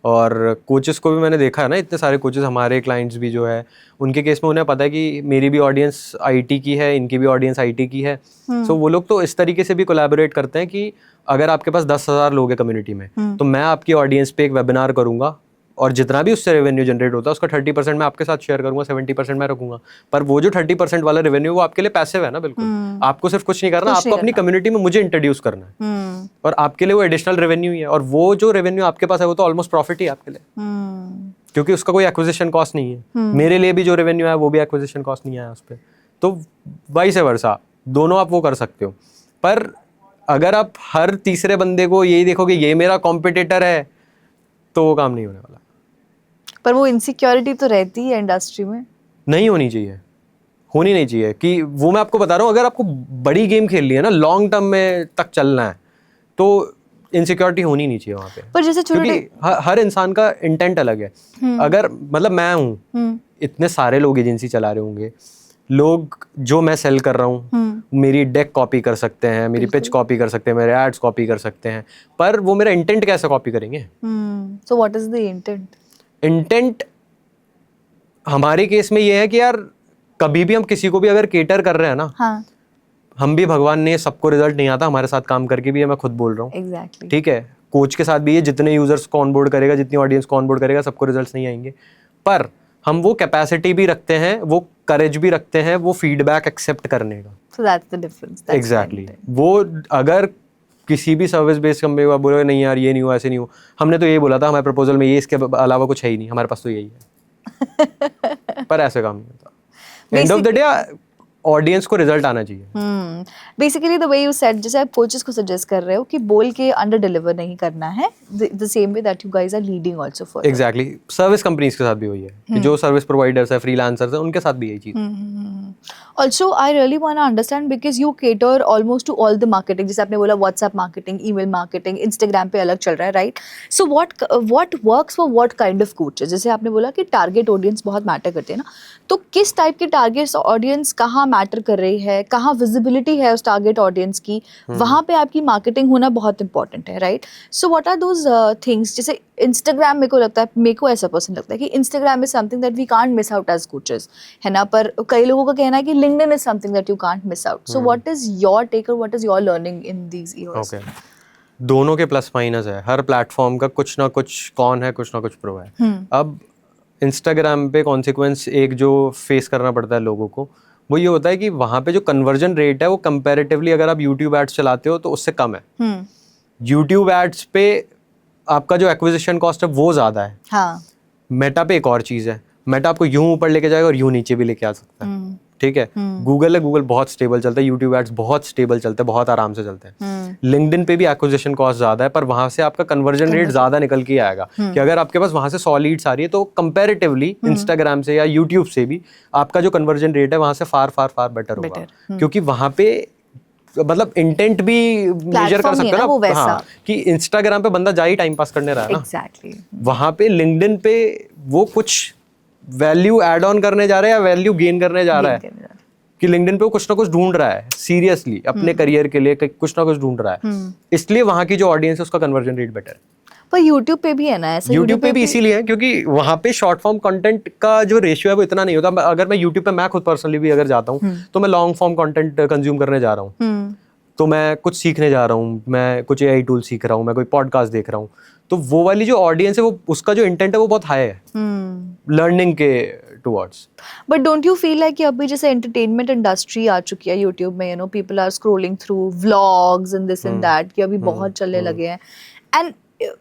और कोचेस को भी मैंने देखा है ना, इतने सारे कोचेस, हमारे क्लाइंट्स भी जो है उनके केस में उन्हें पता है कि मेरी भी ऑडियंस आईटी की है, इनकी भी ऑडियंस आईटी की है। सो वो लोग तो इस तरीके से भी कोलैबोरेट करते हैं कि अगर आपके पास 10,000 लोग हैं कम्युनिटी में, तो मैं आपकी ऑडियंस पे एक वेबिनार करूंगा और जितना भी उससे रेवेन्यू जनरेट होता है उसका 30% मैं आपके साथ शेयर करूंगा, 70% मैं रखूंगा। पर वो जो 30% वाला रेवेन्यू वो आपके लिए पैसिव है ना, बिल्कुल। आपको सिर्फ कुछ नहीं करना, आपको अपनी कम्युनिटी में मुझे इंट्रोड्यूस करना है, और आपके लिए वो एडिशनल रेवेन्यू ही है। और वो जो रेवेन्यू आपके पास है वो तो ऑलमोस्ट प्रॉफिट ही है आपके लिए, क्योंकि उसका कोई एक्विजिशन कॉस्ट नहीं है। मेरे लिए भी जो रेवेन्यू है वो भी एक्विजिशन कॉस्ट नहीं आया उस पर। तो वाइस वर्सा, दोनों आप वो कर सकते हो। पर अगर आप हर तीसरे बंदे को यही देखोगे ये मेरा कॉम्पिटिटर है, तो वो काम नहीं होने वाला। पर वो इनसिक्योरिटी तो रहती है इंडस्ट्री में, नहीं होनी चाहिए, होनी नहीं चाहिए। कि वो मैं आपको बता रहा हूँ, अगर आपको बड़ी गेम खेलनी है ना, लॉन्ग टर्म में तक चलना है, तो इनसिक्योरिटी होनी नहीं चाहिए वहाँ पे। पर जैसे क्योंकि हर इंसान का इंटेंट अलग है। अगर मतलब मैं हूँ, इतने सारे लोग एजेंसी चला रहे होंगे, लोग जो मैं सेल कर रहा हूँ मेरी डेक कॉपी कर सकते हैं, मेरी पिच कॉपी कर सकते हैं, मेरे एड्स कॉपी कर सकते हैं, पर वो मेरा इंटेंट कैसे कॉपी करेंगे? सो what is the intent? Intent हमारे केस में ये है कि यार कभी भी हम किसी को भी अगर केटर कर रहे हैं ना, हाँ. हम भी, भगवान ने सबको रिजल्ट नहीं आता, हमारे साथ काम करके भी है, मैं खुद बोल रहा हूँ। Exactly. ठीक है, कोच के साथ भी ये, जितने यूजर्स को ऑनबोर्ड करेगा, जितनी ऑडियंस को ऑनबोर्ड करेगा, सबको रिजल्ट्स नहीं आएंगे। पर हम वो कैपेसिटी भी रखते हैं, वो करेज भी रखते हैं, वो फीडबैक एक्सेप्ट करने का। So that's the difference. Exactly. वो अगर किसी भी सर्विस बेस्ड कंपनी को बोलोगे नहीं यार ये नहीं हुआ, ऐसे नहीं हुआ, हमने तो यही बोला था हमारे प्रपोजल में, ये इसके अलावा कुछ है ही नहीं, हमारे पास तो यही है। पर ऐसे काम नहीं होता। And of the day audience को रिजल्ट आना चाहिए। Basically the way you said, जैसे आप कोचेस को सजेस्ट कर रहे हो कि बोल के अंडर डिलीवर नहीं करना है, the same way that you guys are leading also for. Exactly, service companies के साथ भी वही है कि जो सर्विस प्रोवाइडर्स है, फ्रीलांसर्स है, उनके साथ भी यही चीज। Also, I really want to understand because you cater almost to all the marketing. जैसे आपने बोला WhatsApp marketing, email marketing, Instagram पे अलग चल रहा है, right? So what works for what kind of coaches? जैसे आपने बोला कि target audience बहुत matter करते हैं ना, तो किस टाइप के target audience कहाँ matter कर रही है, कहाँ visibility है उस target audience की, वहाँ पे आपकी marketing होना बहुत important है, right? So what are those things? जैसे Instagram मेरे को लगता है, मेरे को ऐसा पर्सन लगता है कि Instagram is something that we can't miss out as coaches, है ना? पर कई लोगों का कहना है कि LinkedIn is something that you can't miss out. So what is your take or what is your learning in these years? Okay. दोनों के प्लस माइनस है, हर प्लेटफॉर्म का कुछ ना कुछ कौन है, कुछ ना कुछ प्रो है। अब इंस्टाग्राम पे कॉन्सिक्वेंस एक जो फेस करना पड़ता है लोगों को, वो ये होता है कि वहाँ पे जो कन्वर्जन रेट है वो कंपैरेटिवली अगर आप यूट्यूब एड्स चलाते हो तो उससे कम है। यूट्यूब एड्स पे आपका जो एक्विजिशन कॉस्ट है वो ज़्यादा है। हाँ। मेटा पे एक और चीज़ है, मेटा आपको यूं ऊपर लेके जाएगा और यूं नीचे भी लेके आ सकता है, ठीक है। गूगल है, गूगल बहुत स्टेबल चलता है, यूट्यूब एड्स बहुत स्टेबल चलते हैं, बहुत आराम से चलते हैं। लिंक्डइन पे भी एक्विजिशन कॉस्ट ज़्यादा है, पर वहाँ से आपका कन्वर्जन रेट ज़्यादा निकल के आएगा कि अगर आपके पास वहाँ से 100 लीड्स आ रही है तो कंपैरेटिवली इंस्टाग्राम से या यूट्यूब से भी आपका जो कन्वर्जन रेट है वहाँ से फार बेटर होगा, क्योंकि वहाँ पे मतलब इंटेंट भी मेजर कर सकते हो ना। हाँ, कि इंस्टाग्राम पे बंदा जा ही टाइम पास करने रहा है ना। Exactly. वहाँ पे लिंक्डइन पे वो कुछ वैल्यू ऐड ऑन करने जा रहा है या वैल्यू गेन करने जा रहा है, कि लिंक्डइन पे वो कुछ ना कुछ ढूंढ रहा है, सीरियसली अपने करियर के लिए कुछ ना कुछ ढूंढ रहा है, इसलिए वहाँ की जो ऑडियंस है उसका कन्वर्जन रेट बेटर है। पर YouTube पे भी है ना ऐसा? YouTube पे भी इसीलिए है क्योंकि वहाँ पे शॉर्ट फॉर्म कंटेंट का जो रेशियो है वो इतना नहीं होता। अगर मैं YouTube पे, मैं खुद पर्सनली भी अगर जाता हूँ तो मैं लॉन्ग फॉर्म कंटेंट कंज्यूम करने जा रहा हूँ, तो मैं कुछ सीखने जा रहा हूँ, मैं कुछ AI टूल सीख रहा हूँ, मैं कोई पॉडकास्ट देख रहा हूँ, तो वो वाली जो ऑडियंस है वो उसका जो इंटेंट है वो बहुत हाई है लर्निंग के towards. But don't you feel like कि अभी जैसे एंटरटेनमेंट इंडस्ट्री आ चुकी है यूट्यूब में, you know people are scrolling through vlogs and this and that, कि अभी बहुत चलने लगे हैं, and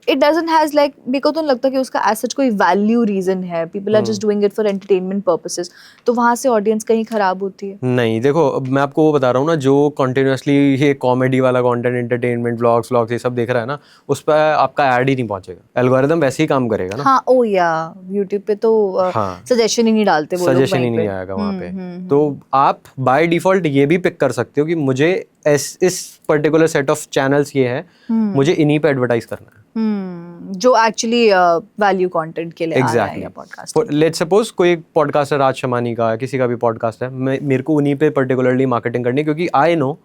it doesn't has like, मेरे को तो नहीं लगता कि उसका as such कोई वैल्यू रीजन है, people are just doing it for entertainment purposes, तो वहाँ से ऑडियंस कहीं खराब होती है? नहीं, देखो मैं आपको वो बता रहा हूँ ना, जो कंटिन्यूअसली ये कॉमेडी वाला कंटेंट, एंटरटेनमेंट व्लॉग्स ये सब देख रहा है ना, उस पर आपका ऐड ही नहीं पहुंचेगा, एल्गोरिदम वैसे ही काम करेगा ना। हाँ, ओ या YouTube पे तो सजेशन ही नहीं डालते वो लोग, सजेशन ही नहीं आएगा वहाँ पे। तो आप बाय डिफॉल्ट ये भी पिक कर सकते हो कि मुझे इस पर्टिकुलर सेट ऑफ चैनल्स ये है, मुझे इन्हीं पे एडवर्टाइज करना है, जो एक्चुअली वैल्यू कंटेंट के लिए आ रहा है या पॉडकास्ट। लेट्स सपोज कोई पॉडकास्ट है राज शमानी का, किसी का भी पॉडकास्ट है, मेरे को उन्हीं पे पर्टिकुलरली मार्केटिंग करनी है क्योंकि आई नो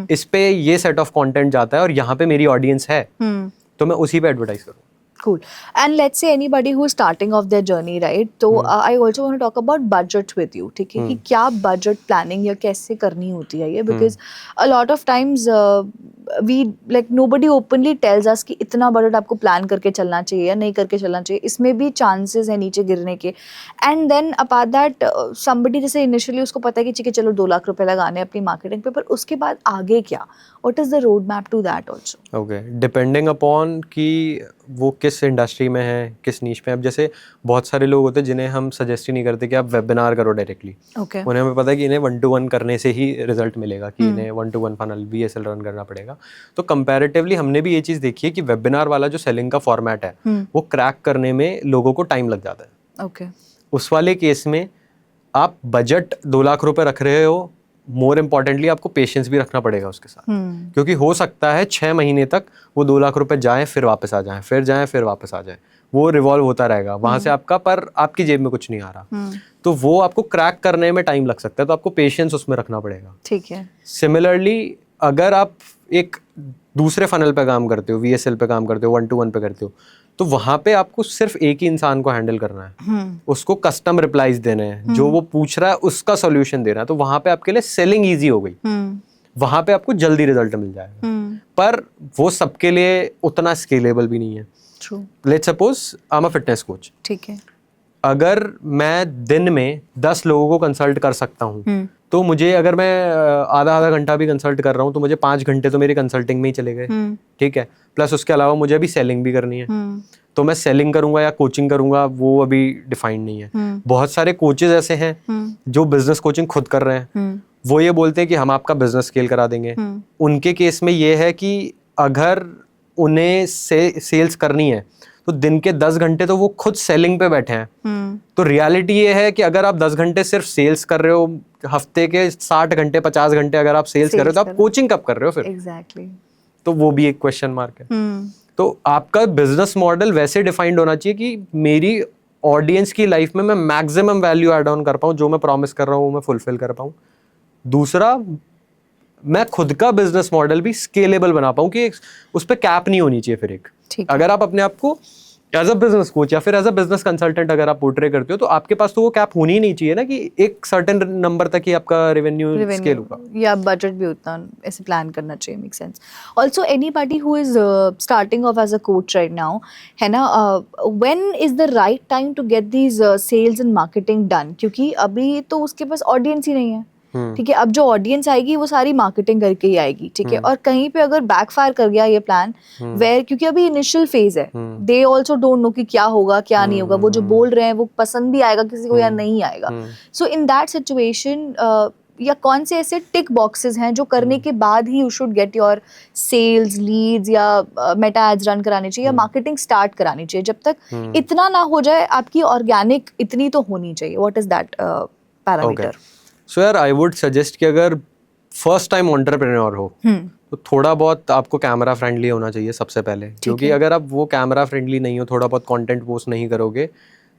इस पे ये सेट ऑफ कंटेंट जाता है और यहाँ पे मेरी ऑडियंस है, तो मैं उसी पे एडवर्टाइज करूँ। Cool. And let's say anybody who is starting off their journey, right? तो I also want to talk about budget with you, ठीक है? कि क्या budget planning या कैसे करनी होती है ये? Because a lot of times we like nobody openly tells us कि इतना budget आपको plan करके चलना चाहिए या नहीं करके चलना चाहिए, इसमें भी chances है नीचे गिरने के। And then apart that somebody जैसे initially उसको पता है कि ठीक है चलो 2 लाख रुपए लगाने अपनी marketing पे, पर उसके बाद आगे क्या? What is the roadmap to that also? Okay, depending upon कि वो किस इंडस्ट्री में है, किस नीश पे। अब जैसे बहुत सारे लोग होते हैं जिन्हें हम सजेस्ट ही नहीं करते कि आप वेबिनार करो डायरेक्टली, उन्हें हमें पता है कि इन्हें 1-to-1 करने से ही रिजल्ट मिलेगा, कि इन्हें 1-to-1 फनल VSL रन करना पड़ेगा। तो कंपैरेटिवली हमने भी ये चीज़ देखी है कि वेबिनार वाला जो सेलिंग का फॉर्मेट है वो क्रैक करने में लोगों को टाइम लग जाता है। Okay. उस वाले केस में आप बजट 2 लाख रुपए रख रहे हो, मोर इम्पॉर्टेंटली आपको पेशेंस भी रखना पड़ेगा उसके साथ, क्योंकि हो सकता है 6 महीने तक वो 2 लाख रुपए जाएं फिर वापस आ जाएं, फिर जाएं फिर वापस आ जाएं, वो रिवॉल्व होता रहेगा वहां से आपका, पर आपकी जेब में कुछ नहीं आ रहा, तो वो आपको क्रैक करने में टाइम लग सकता है, तो आपको पेशेंस उसमें रखना पड़ेगा। ठीक है। सिमिलरली अगर आप एक दूसरे फनल पे काम करते हो, VSL पे काम करते हो, 1-to-1 पे करते हो, तो वहां पे आपको सिर्फ एक ही इंसान को हैंडल करना है, उसको कस्टम रिप्लाईज देने हैं, जो वो पूछ रहा है उसका सॉल्यूशन देना है, तो वहां पे आपके लिए सेलिंग इजी हो गई, वहां पे आपको जल्दी रिजल्ट मिल जाएगा, पर वो सबके लिए उतना स्केलेबल भी नहीं है। Let's suppose I am a fitness coach, ठीक है, अगर मैं दिन में 10 लोगों को कंसल्ट कर सकता हूँ तो मुझे अगर मैं आधा घंटा भी कंसल्ट कर रहा हूँ तो मुझे 5 घंटे तो मेरी कंसल्टिंग में ही चले गए, ठीक है। प्लस उसके अलावा मुझे अभी सेलिंग भी करनी है, तो मैं सेलिंग करूंगा या कोचिंग करूंगा वो अभी डिफाइंड नहीं है। बहुत सारे कोचेज ऐसे हैं जो बिजनेस कोचिंग खुद कर रहे हैं, वो ये बोलते हैं कि हम आपका बिजनेस स्केल करा देंगे। उनके केस में ये है कि अगर उन्हें सेल्स करनी है तो दिन के 10 घंटे तो वो खुद सेलिंग पे बैठे हैं। तो रियलिटी ये है कि अगर आप 10 घंटे सिर्फ सेल्स कर रहे हो, हफ्ते के 60 घंटे 50 घंटे अगर आप सेल्स कर रहे हो तो आप कोचिंग कब कर रहे हो फिर? एग्जैक्टली। तो वो भी एक क्वेश्चन मार्क है। तो आपका बिजनेस मॉडल वैसे डिफाइंड होना चाहिए कि मेरी ऑडियंस की लाइफ में मैं मैक्सिमम वैल्यू ऐड ऑन कर पाऊँ, जो मैं प्रॉमिस कर रहा हूँ वो मैं फुलफिल कर पाऊँ। दूसरा, मैं खुद का बिजनेस मॉडल भी स्केलेबल बना पाऊँ कि उस पर कैप नहीं होनी चाहिए। फिर एक अगर आप अपने आप को एज अ बिजनेस कोच या फिर एज अ बिजनेस कंसल्टेंट अगर आप पोर्ट्रे करते हो तो आपके पास तो वो कैप होनी ही नहीं चाहिए ना कि एक सर्टेन नंबर तक ही आपका रेवेन्यू स्केल होगा, या बजट भी उतना ऐसे प्लान करना चाहिए। Make sense. Also anybody who is starting off as a coach right now, है ना, when is the right time to get these sales and marketing done? क्योंकि अभी तो उसके पास ऑडियंस ही नहीं है, ठीक है। अब जो ऑडियंस आएगी वो सारी मार्केटिंग करके ही आएगी, ठीक है। और कहीं पे अगर बैकफायर कर गया ये प्लान, वेयर, क्योंकि अभी इनिशियल फेज है, दे ऑल्सो डोंट नो कि क्या होगा क्या नहीं होगा। वो जो बोल रहे हैं वो पसंद भी आएगा किसी को या नहीं आएगा। सो इन दैट सिचुएशन या कौन से ऐसे टिक बॉक्सेस हैं जो करने के बाद ही you should get your sales leads या मेटा एड्स रन करानी चाहिए या मार्केटिंग स्टार्ट करानी चाहिए? जब तक इतना ना हो जाए आपकी ऑर्गेनिक इतनी तो होनी चाहिए। What is that parameter? So यार आई वुड सजेस्ट कि अगर फर्स्ट टाइम एंटरप्रेन्योर हो तो थोड़ा बहुत आपको कैमरा फ्रेंडली होना चाहिए सबसे पहले, क्योंकि अगर आप वो कैमरा फ्रेंडली नहीं हो, थोड़ा बहुत कंटेंट पोस्ट नहीं करोगे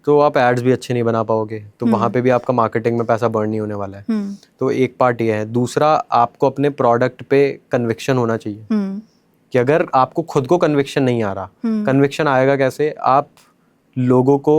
तो आप एड्स भी अच्छे नहीं बना पाओगे, तो वहाँ पे भी आपका मार्केटिंग में पैसा बर्न नहीं होने वाला है। तो एक पार्ट ये है। दूसरा, आपको अपने प्रोडक्ट पे कन्विक्शन होना चाहिए कि अगर आपको खुद को कन्विक्शन नहीं आ रहा, कन्विक्शन आएगा कैसे? आप लोगों को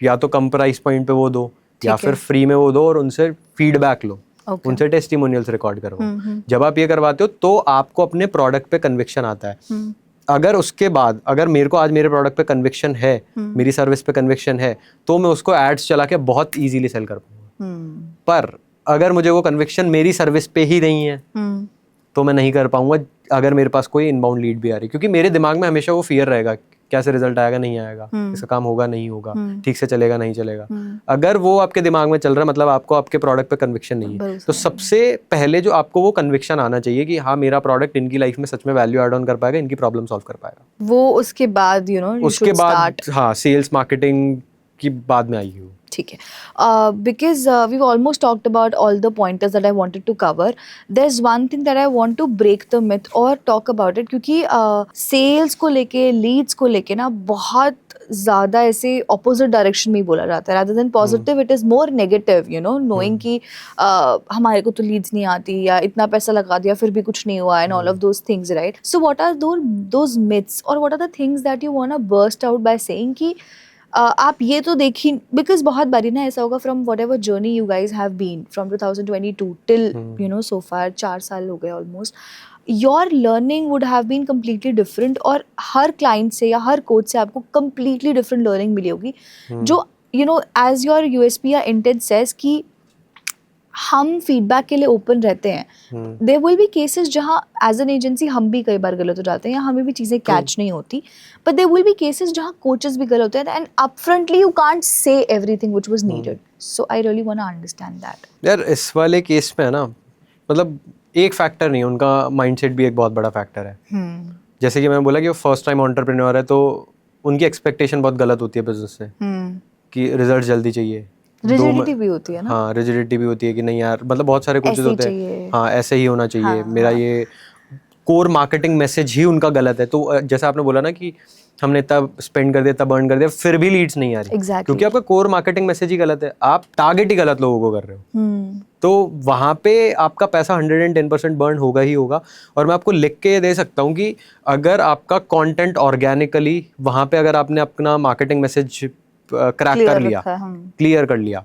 या तो कम प्राइस पॉइंट पे वो दो या फिर फ्री में वो दो और उनसे फीडबैक लो, उनसे टेस्टिमोनियल्स रिकॉर्ड करवाओ। जब आप ये करवाते हो तो आपको अपने प्रोडक्ट पे कन्विक्शन आता है। अगर उसके बाद अगर मेरे को आज मेरे प्रोडक्ट पे कन्विक्शन है, मेरी सर्विस पे कन्विक्शन है, तो मैं उसको एड्स चला के बहुत इजीली सेल कर पाऊंगा। पर अगर मुझे वो कन्विक्शन मेरी सर्विस पे ही नहीं है तो मैं नहीं कर पाऊंगा अगर मेरे पास कोई इनबाउंड लीड भी आ रही, क्योंकि मेरे दिमाग में हमेशा वो फियर रहेगा, कैसे रिजल्ट आएगा नहीं आएगा, इसका काम होगा नहीं होगा, ठीक से चलेगा नहीं चलेगा। अगर वो आपके दिमाग में चल रहा है मतलब आपको आपके प्रोडक्ट पे कन्विक्शन नहीं है। तो सबसे पहले जो आपको वो कन्विक्शन आना चाहिए कि हाँ मेरा प्रोडक्ट इनकी लाइफ में सच में वैल्यू ऐड ऑन कर पाएगा, इनकी प्रॉब्लम सॉल्व कर पाएगा। वो उसके बाद उसके बाद हाँ सेल्स मार्केटिंग की बाद में आई हो। ठीक है, because we've almost talked about all the pointers that I wanted to cover. There's one thing that I want to break the myth और talk about it, क्योंकि sales को लेके, leads को लेके ना बहुत ज़्यादा ऐसे opposite direction में ही बोला जाता है। rather than positive it is more negative, knowing कि हमारे को तो leads नहीं आती या इतना पैसा लगा दिया फिर भी कुछ नहीं हुआ and all of those things, right? So what are those myths or what are the things that you want to burst out by saying कि आप ये तो देखिए, बिकॉज बहुत बारी ना ऐसा होगा from whatever journey you guys have been from 2022 till so far 4 साल हो गए almost, your learning would have been completely different और हर क्लाइंट से या हर कोच से आपको कम्प्लीटली डिफरेंट लर्निंग मिली होगी। जो एज योर यूएसपी या इंटेंट सेज कि हम फीडबैक के लिए ओपन रहते हैं। देयर विल बी केसेस जहाँ एज एन एजेंसी हम भी कई बार गलत हो जाते हैं या हमें भी चीज़ें कैच नहीं होती, but there will be cases जहाँ कोचेस भी गलत होते हैं and upfrontly you can't say everything which was needed. So I really want to understand that. यार इस वाले केस में है ना, मतलब एक फैक्टर नहीं, उनका माइंडसेट भी एक बहुत बड़ा फैक्टर है। जैसे कि मैंने बोला कि वो फर्स्ट टाइम एंटरप्रेन्योर है तो उनकी एक्सपेक्टेशन बहुत गलत होती है बिजनेस से कि रिजल्ट जल्दी चाहिए, रिजिडिटी भी होती है ना। हाँ रिजिडिटी भी होती है कि नहीं यार, मतलब बहुत सारे कोचेस होते हैं हाँ ऐसे ही होना चाहिए, मेरा ये कोर मार्केटिंग मैसेज ही उनका गलत है। तो जैसा आपने बोला ना कि हमने इतना स्पेंड कर दिया, इतना बर्न कर दिया, फिर भी लीड्स नहीं आ रही, क्योंकि आपका कोर मार्केटिंग मैसेज ही गलत है, आप टारगेट ही गलत लोगों को कर रहे हो। तो वहाँ पे आपका पैसा 110% बर्न होगा ही होगा। और मैं आपको लिख के दे सकता हूँ कि अगर आपका कंटेंट ऑर्गेनिकली वहाँ पे अगर आपने अपना मार्केटिंग मैसेज क्रैक कर लिया, क्लियर कर लिया,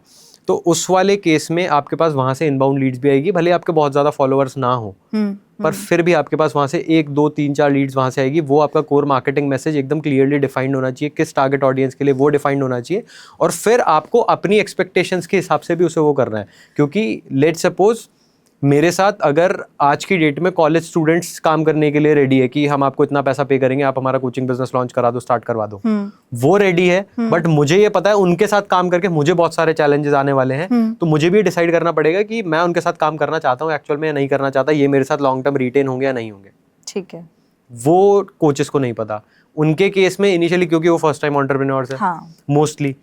तो उस वाले केस में आपके पास वहां से इनबाउंड लीड्स भी आएगी, भले आपके बहुत ज्यादा फॉलोअर्स ना हो पर फिर भी आपके पास वहां से 1 2 3 4 लीड्स वहां से आएगी। वो आपका कोर मार्केटिंग मैसेज एकदम क्लियरली डिफाइंड होना चाहिए, किस टारगेट ऑडियंस के लिए वो डिफाइंड होना चाहिए, और फिर आपको अपनी एक्सपेक्टेशंस के हिसाब से भी उसे वो करना है। क्योंकि लेट्स सपोज मेरे साथ अगर आज की डेट में कॉलेज स्टूडेंट्स काम करने के लिए रेडी है कि हम आपको इतना पैसा पे करेंगे, आप हमारा कोचिंग बिजनेस लॉन्च करा दो, स्टार्ट करवा दो, वो रेडी है। बट मुझे ये पता है उनके साथ काम करके मुझे बहुत सारे चैलेंजेस आने वाले हैं, तो मुझे भी डिसाइड करना पड़ेगा कि मैं उनके साथ काम करना चाहता हूँ एक्चुअल में या नहीं करना चाहता, ये मेरे साथ लॉन्ग टर्म रिटेन होंगे या नहीं होंगे। ठीक है, वो कोचेस को नहीं पता। उनके केस में इनिशियली, क्योंकि वो फर्स्ट टाइम एंटरप्रेन्योर्स है मोस्टली,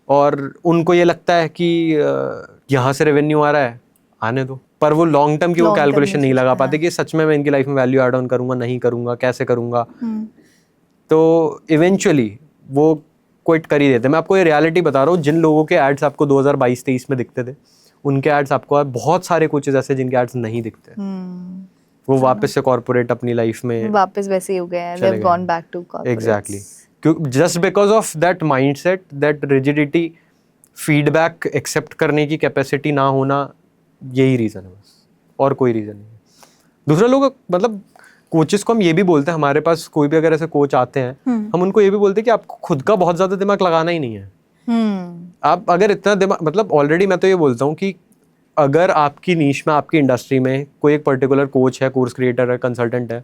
और उनको ये लगता है कि यहाँ से रेवेन्यू आ रहा है, आने दो, पर वो लॉन्ग टर्म की वो कैलकुलेशन नहीं लगा पाते कि सच में मैं इनकी लाइफ में वैल्यू ऐड ऑन करूंगा, नहीं करूंगा, कैसे करूंगा। तो इवेंचुअली वो क्विट कर ही देते। मैं आपको ये रियलिटी बता रहा हूँ, जिन लोगों के एड्स आपको 2022-23 में दिखते थे, उनके एड्स आपको बहुत सारे कोचेस ऐसे जिनके एड्स नहीं दिखते, वो वापस से कॉर्पोरेट अपनी लाइफ में वापस वैसे ही हो गए हैं, they have gone back to corporates. Exactly. Just because of that mindset, that rigidity, feedback accept करने की कैपेसिटी ना होना, यही रीज़न है बस, और कोई रीज़न नहीं है। दूसरा लोग, मतलब कोचेस को हम ये भी बोलते हैं, हमारे पास कोई भी अगर ऐसे कोच आते हैं, हम उनको ये भी बोलते हैं कि आपको खुद का बहुत ज़्यादा दिमाग लगाना ही नहीं है। आप अगर इतना दिमाग, मतलब ऑलरेडी मैं तो ये बोलता हूँ कि अगर आपकी नीश में, आपकी इंडस्ट्री में कोई एक पर्टिकुलर कोच है, कोर्स क्रिएटर है, कंसल्टेंट है,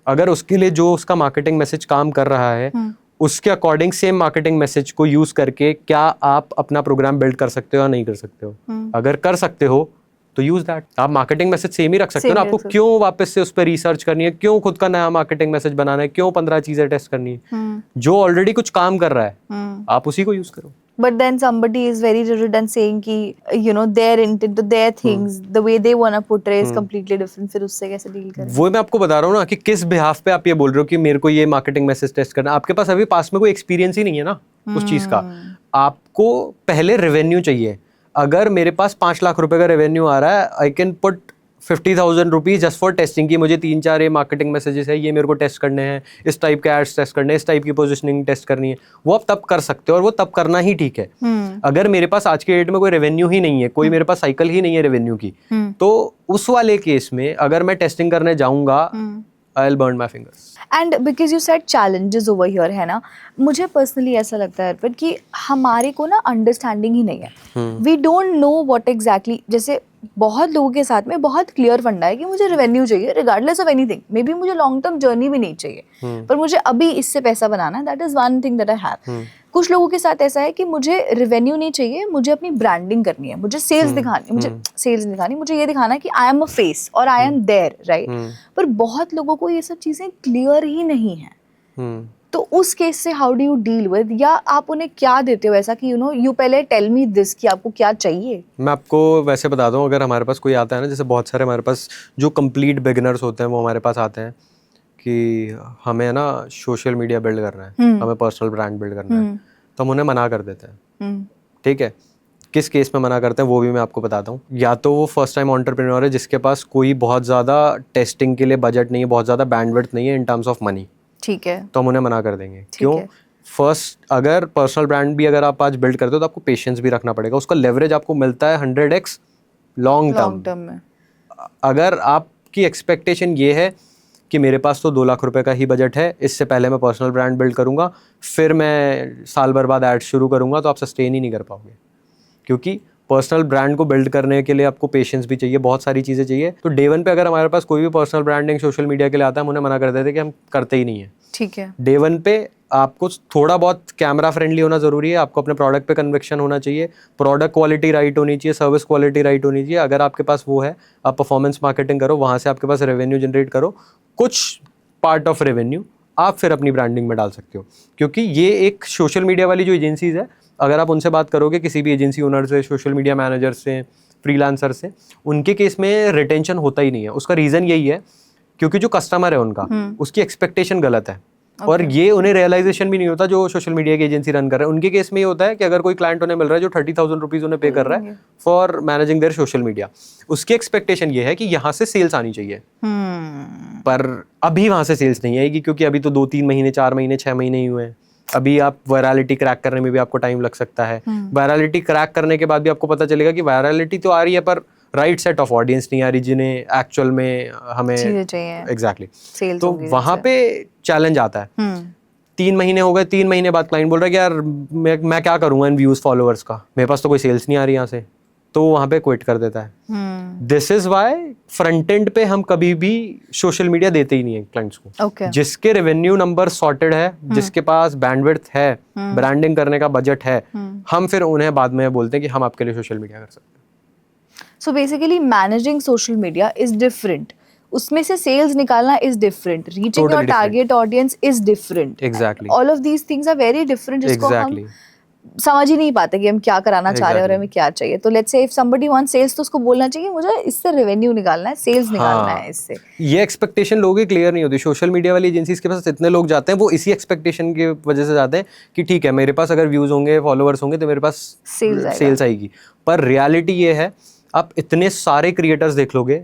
अगर उसके लिए जो उसका मार्केटिंग मैसेज काम कर रहा है, उसके अकॉर्डिंग सेम मार्केटिंग मैसेज को यूज करके क्या आप अपना प्रोग्राम बिल्ड कर सकते हो या नहीं कर सकते हो। अगर कर सकते हो तो यूज दैट। आप मार्केटिंग मैसेज सेम ही रख सकते हो ना, आपको क्यों वापस से उस पर रिसर्च करनी है, क्यों खुद का नया मार्केटिंग मैसेज बनाना है, क्यों 15 चीजें टेस्ट करनी है। जो ऑलरेडी कुछ काम कर रहा है आप उसी को यूज करो। But then somebody is very rigid and saying कि you know their intent, their things, the way they wanna portray is completely different. फिर उससे कैसे डील करें? वो मैं आपको बता रहा हूँ ना कि किस बिहाफ पे आप ये बोल रहे हो कि मेरे को ये मार्केटिंग मैसेज टेस्ट करना। आपके पास अभी पास में कोई एक्सपीरियंस ही नहीं है ना उस चीज का। आपको पहले रेवेन्यू चाहिए। अगर मेरे पास 5 लाख रुपए का रेवेन्यू आ रहा है, I can put 50,000 rupees just for testing की मुझे 3-4 ये मार्केटिंग मैसेजेस है, ये मेरे को टेस्ट करने हैं, इस टाइप के एड्स टेस्ट करने हैं, इस टाइप की पोजीशनिंग टेस्ट करनी है। वो आप तब कर सकते हो और वो तब करना ही ठीक है। अगर मेरे पास आज के डेट में कोई रेवेन्यू ही नहीं है, कोई मेरे पास साइकिल ही नहीं है रेवेन्यू की, तो उस वाले केस में अगर मैं टेस्टिंग करने जाऊंगा, I will burn my fingers. And because you said challenges over here, है ना, मुझे पर्सनली ऐसा लगता है अर्पित कि हमारे को ना अंडरस्टैंडिंग ही नहीं है। We don't know what exactly, जैसे बहुत लोगों के साथ में बहुत क्लियर फंडा है कि मुझे रेवेन्यू चाहिए regardless of anything, may be मुझे लॉन्ग टर्म जर्नी भी नहीं चाहिए, पर मुझे अभी इससे पैसा बनाना है, that is one thing that I have. कुछ लोगों के साथ ऐसा है कि मुझे रेवेन्यू नहीं चाहिए, मुझे अपनी ब्रांडिंग करनी है, मुझे सेल्स दिखानी, मुझे सेल्स दिखानी, मुझे ये दिखाना है कि आई एम अ फेस और आई एम देयर, राइट। पर बहुत लोगों को ये सब चीजें क्लियर ही नहीं है। तो उस केस से how do you deal with, या आप उन्हें क्या देते हो ऐसा कि यू नो यू पहले टेल मी दिस कि आपको क्या चाहिए? मैं आपको वैसे बता दूं, अगर हमारे पास कोई आता है ना, जैसे बहुत सारे हमारे पास जो कंप्लीट बिगिनर्स होते हैं वो हमारे पास आते हैं कि हमें ना सोशल मीडिया बिल्ड करना है, हमें पर्सनल ब्रांड बिल्ड करना है, तो हम उन्हें मना कर देते हैं। ठीक है, किस केस में मना करते हैं वो भी मैं आपको बताता हूँ। या तो वो फर्स्ट टाइम एंटरप्रेन्योर है जिसके पास कोई बहुत ज़्यादा टेस्टिंग के लिए बजट नहीं है, बहुत ज़्यादा बैंडविड्थ नहीं है इन टर्म्स ऑफ मनी, ठीक है, तो हम उन्हें मना कर देंगे। क्यों? फर्स्ट, अगर पर्सनल ब्रांड भी अगर आप आज बिल्ड करते हो तो आपको पेशेंस भी रखना पड़ेगा, उसका लेवरेज आपको मिलता है 100x लॉन्ग टर्म में। अगर आपकी एक्सपेक्टेशन ये है कि मेरे पास तो 2 लाख रुपए का ही बजट है, इससे पहले मैं पर्सनल ब्रांड बिल्ड करूंगा, फिर मैं साल भर बाद एड्स शुरू करूंगा, तो आप सस्टेन ही नहीं कर पाओगे। क्योंकि पर्सनल ब्रांड को बिल्ड करने के लिए आपको पेशेंस भी चाहिए, बहुत सारी चीज़ें चाहिए। तो डे वन पे अगर हमारे पास कोई भी पर्सनल ब्रांडिंग सोशल मीडिया के लिए आता है, हम उन्हें मना कर देते हैं कि हम करते ही नहीं है। ठीक है, डे वन पे आपको थोड़ा बहुत कैमरा फ्रेंडली होना ज़रूरी है, आपको अपने प्रोडक्ट पे कन्विक्शन होना चाहिए, प्रोडक्ट क्वालिटी राइट होनी चाहिए, सर्विस क्वालिटी राइट होनी चाहिए। अगर आपके पास वो है, आप परफॉर्मेंस मार्केटिंग करो, वहाँ से आपके पास रेवेन्यू जनरेट करो, कुछ पार्ट ऑफ रेवेन्यू आप फिर अपनी ब्रांडिंग में डाल सकते हो। क्योंकि ये एक सोशल मीडिया वाली जो एजेंसीज है, अगर आप उनसे बात करोगे, किसी भी एजेंसी ओनर से, सोशल मीडिया मैनेजर से, फ्रीलांसर से, उनके केस में रिटेंशन होता ही नहीं है। उसका रीज़न यही है क्योंकि जो कस्टमर है उनका, उसकी एक्सपेक्टेशन गलत है। और ये उन्हें रियलाइजेशन भी नहीं होता जो सोशल मीडिया की एजेंसी रन कर रहे हैं। उनके केस में ये होता है कि अगर कोई क्लाइंट उन्हें मिल रहा है जो 30,000 रुपीज उन्हें पे कर रहा है for managing their social media, उसकी एक्सपेक्टेशन ये है कि यहाँ से सेल्स आनी चाहिए। पर अभी वहां से सेल्स नहीं आएगी क्योंकि अभी तो 2-3 महीने, 4 महीने, 6 महीने ही हुए हैं। अभी आप वायरलिटी क्रैक करने में भी आपको टाइम लग सकता है। वायरलिटी क्रैक करने के बाद भी आपको पता चलेगा कि वायरलिटी तो आ रही है पर राइट सेट ऑफ ऑडियंस नहीं आ रही जिन्हें एक्चुअल में हमें एग्जैक्टली। तो वहां पे चैलेंज आता है। 3 महीने हो गए, 3 महीने बाद क्लाइंट बोल रहा है कि यार मैं क्या करूंगा इन व्यूज फॉलोअर्स का, मेरे पास तो कोई सेल्स नहीं आ रही यहाँ से, तो वहाँ पे क्विट कर देता है। This is why front end पे हम कभी भी सोशल मीडिया देते ही नहीं है क्लाइंट्स को। Okay. जिसके रेवेन्यू नंबर सॉर्टेड है, जिसके पास बैंडविड्थ है, ब्रांडिंग करने का बजट है, हम फिर उन्हें बाद में बोलते हैं कि हम आपके लिए सोशल मीडिया कर सकते हैं। So basically managing social media is different, उसमें से सेल्स निकालना is different, reaching your target audience is different. Exactly, all of these things are very different, जिसको हम समझ ही नहीं पाते कि हम क्या कराना चाह रहे हैं और हमें क्या चाहिए। तो let's say if somebody wants sales, तो उसको बोलना चाहिए मुझे इससे रेवेन्यू निकालना है, सेल्स निकालना है इससे। ये एक्सपेक्टेशन लोगों की क्लियर नहीं होती। सोशल मीडिया वाली एजेंसीज के पास इतने लोग जाते हैं, वो इसी एक्सपेक्टेशन की वजह से जाते हैं कि ठीक है मेरे पास अगर व्यूज होंगे, फॉलोअर्स होंगे तो मेरे पास सेल्स आएगी। पर रियलिटी ये है, आप इतने सारे क्रिएटर्स देख लोगे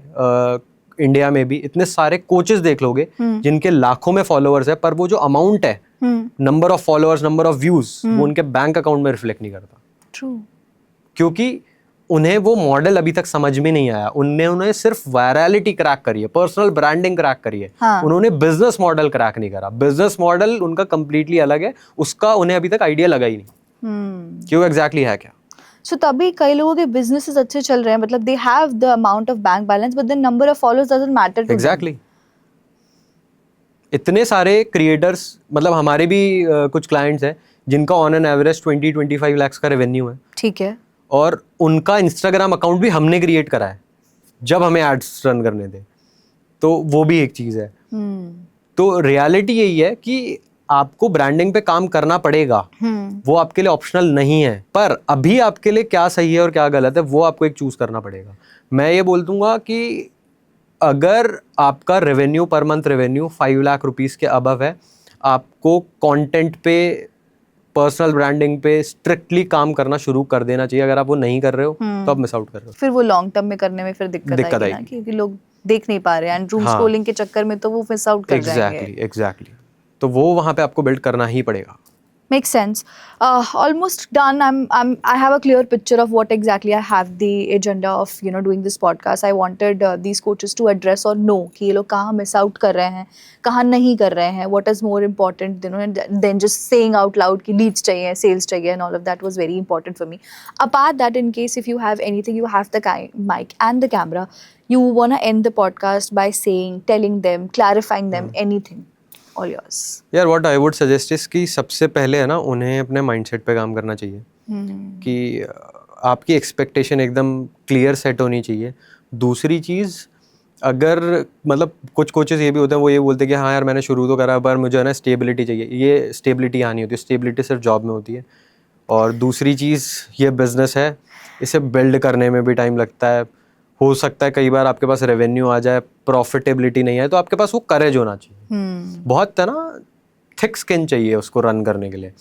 इंडिया में भी, इतने सारे कोचेस देख लोगे जिनके लाखों में फॉलोअर्स है, पर वो जो अमाउंट है, number of followers, number of views, वो उनके बैंक अकाउंट में रिफ्लेक्ट नहीं करता। ट्रू, क्योंकि उन्हें वो मॉडल अभी तक समझ में नहीं आया। उन्हें सिर्फ वायरलिटी क्रैक करी है, पर्सनल ब्रांडिंग क्रैक करी है। हाँ. उन्होंने बिजनेस मॉडल क्रैक नहीं करा। बिजनेस मॉडल उनका कंप्लीटली अलग है, उसका उन्हें अभी तक आइडिया लगा ही नहीं कि वो एग्जैक्टली है क्या। सो तभी कई लोगों के बिजनेसेस अच्छे चल रहे हैं, मतलब they have the amount of bank balance but the number of followers doesn't matter to exactly. इतने सारे क्रिएटर्स, मतलब हमारे भी कुछ क्लाइंट्स हैं जिनका ऑन एन एवरेज 20-25 लाख का रेवेन्यू है। ठीक है। और उनका इंस्टाग्राम अकाउंट भी हमने क्रिएट करा है जब हमें एड्स रन करने थे। तो वो भी एक चीज़ है। तो रियलिटी यही है कि आपको ब्रांडिंग पे काम करना पड़ेगा, वो आपके लिए ऑप्शनल नहीं है। पर अभी आपके लिए क्या सही है और क्या गलत है, वो आपको एक चूज करना पड़ेगा। मैं ये बोल दूंगा कि अगर आपका revenue per month revenue 5 lakh rupees के अबव है, आपको कंटेंट पे, पर्सनल ब्रांडिंग पे स्ट्रिक्टली काम करना शुरू कर देना चाहिए। अगर आप वो नहीं कर रहे हो तो आप मिस आउट कर रहे हो। फिर वो लॉन्ग टर्म में करने में फिर दिक्कत आएगी ना, क्योंकि लोग देख नहीं पा रहे हैं, रूम स्क्रॉलिंग के चक्कर में तो वो मिस आउट कर जाएंगे। एग्जैक्टली। तो वो वहाँ पे आपको बिल्ड करना ही पड़ेगा। Makes sense. Almost done. I have a clear picture of what exactly I have the agenda of doing this podcast. I wanted these coaches to address or know कि ये लोग कहाँ miss out कर रहे हैं, कहाँ नहीं कर रहे हैं. What is more important, than just saying out loud कि leads चाहिए, sales चाहिए, and all of that was very important for me. Apart that, in case if you have anything, you have the mic and the camera, you wanna end the podcast by saying, telling them, clarifying them, anything. All yours. यार what I would suggest is कि सबसे पहले है ना, उन्हें अपने माइंडसेट पे काम करना चाहिए कि आपकी एक्सपेक्टेशन एकदम क्लियर सेट होनी चाहिए। दूसरी चीज़, अगर मतलब कुछ कोचेस ये भी होते हैं, वो ये बोलते हैं कि हाँ यार मैंने शुरू तो करा पर मुझे है ना स्टेबिलिटी चाहिए। ये स्टेबिलिटी यहाँ नहीं होती, स्टेबिलिटी सिर्फ जॉब में होती है। और दूसरी चीज़, ये बिजनेस है, इसे बिल्ड करने में भी टाइम लगता है। हो सकता है कई बार आपके पास रेवेन्यू आ जाए, प्रॉफिटेबिलिटी नहीं आए, तो आपके पास वो करेज होना चाहिए। बहुत है ना, थिक स्किन चाहिए उसको रन करने के लिए।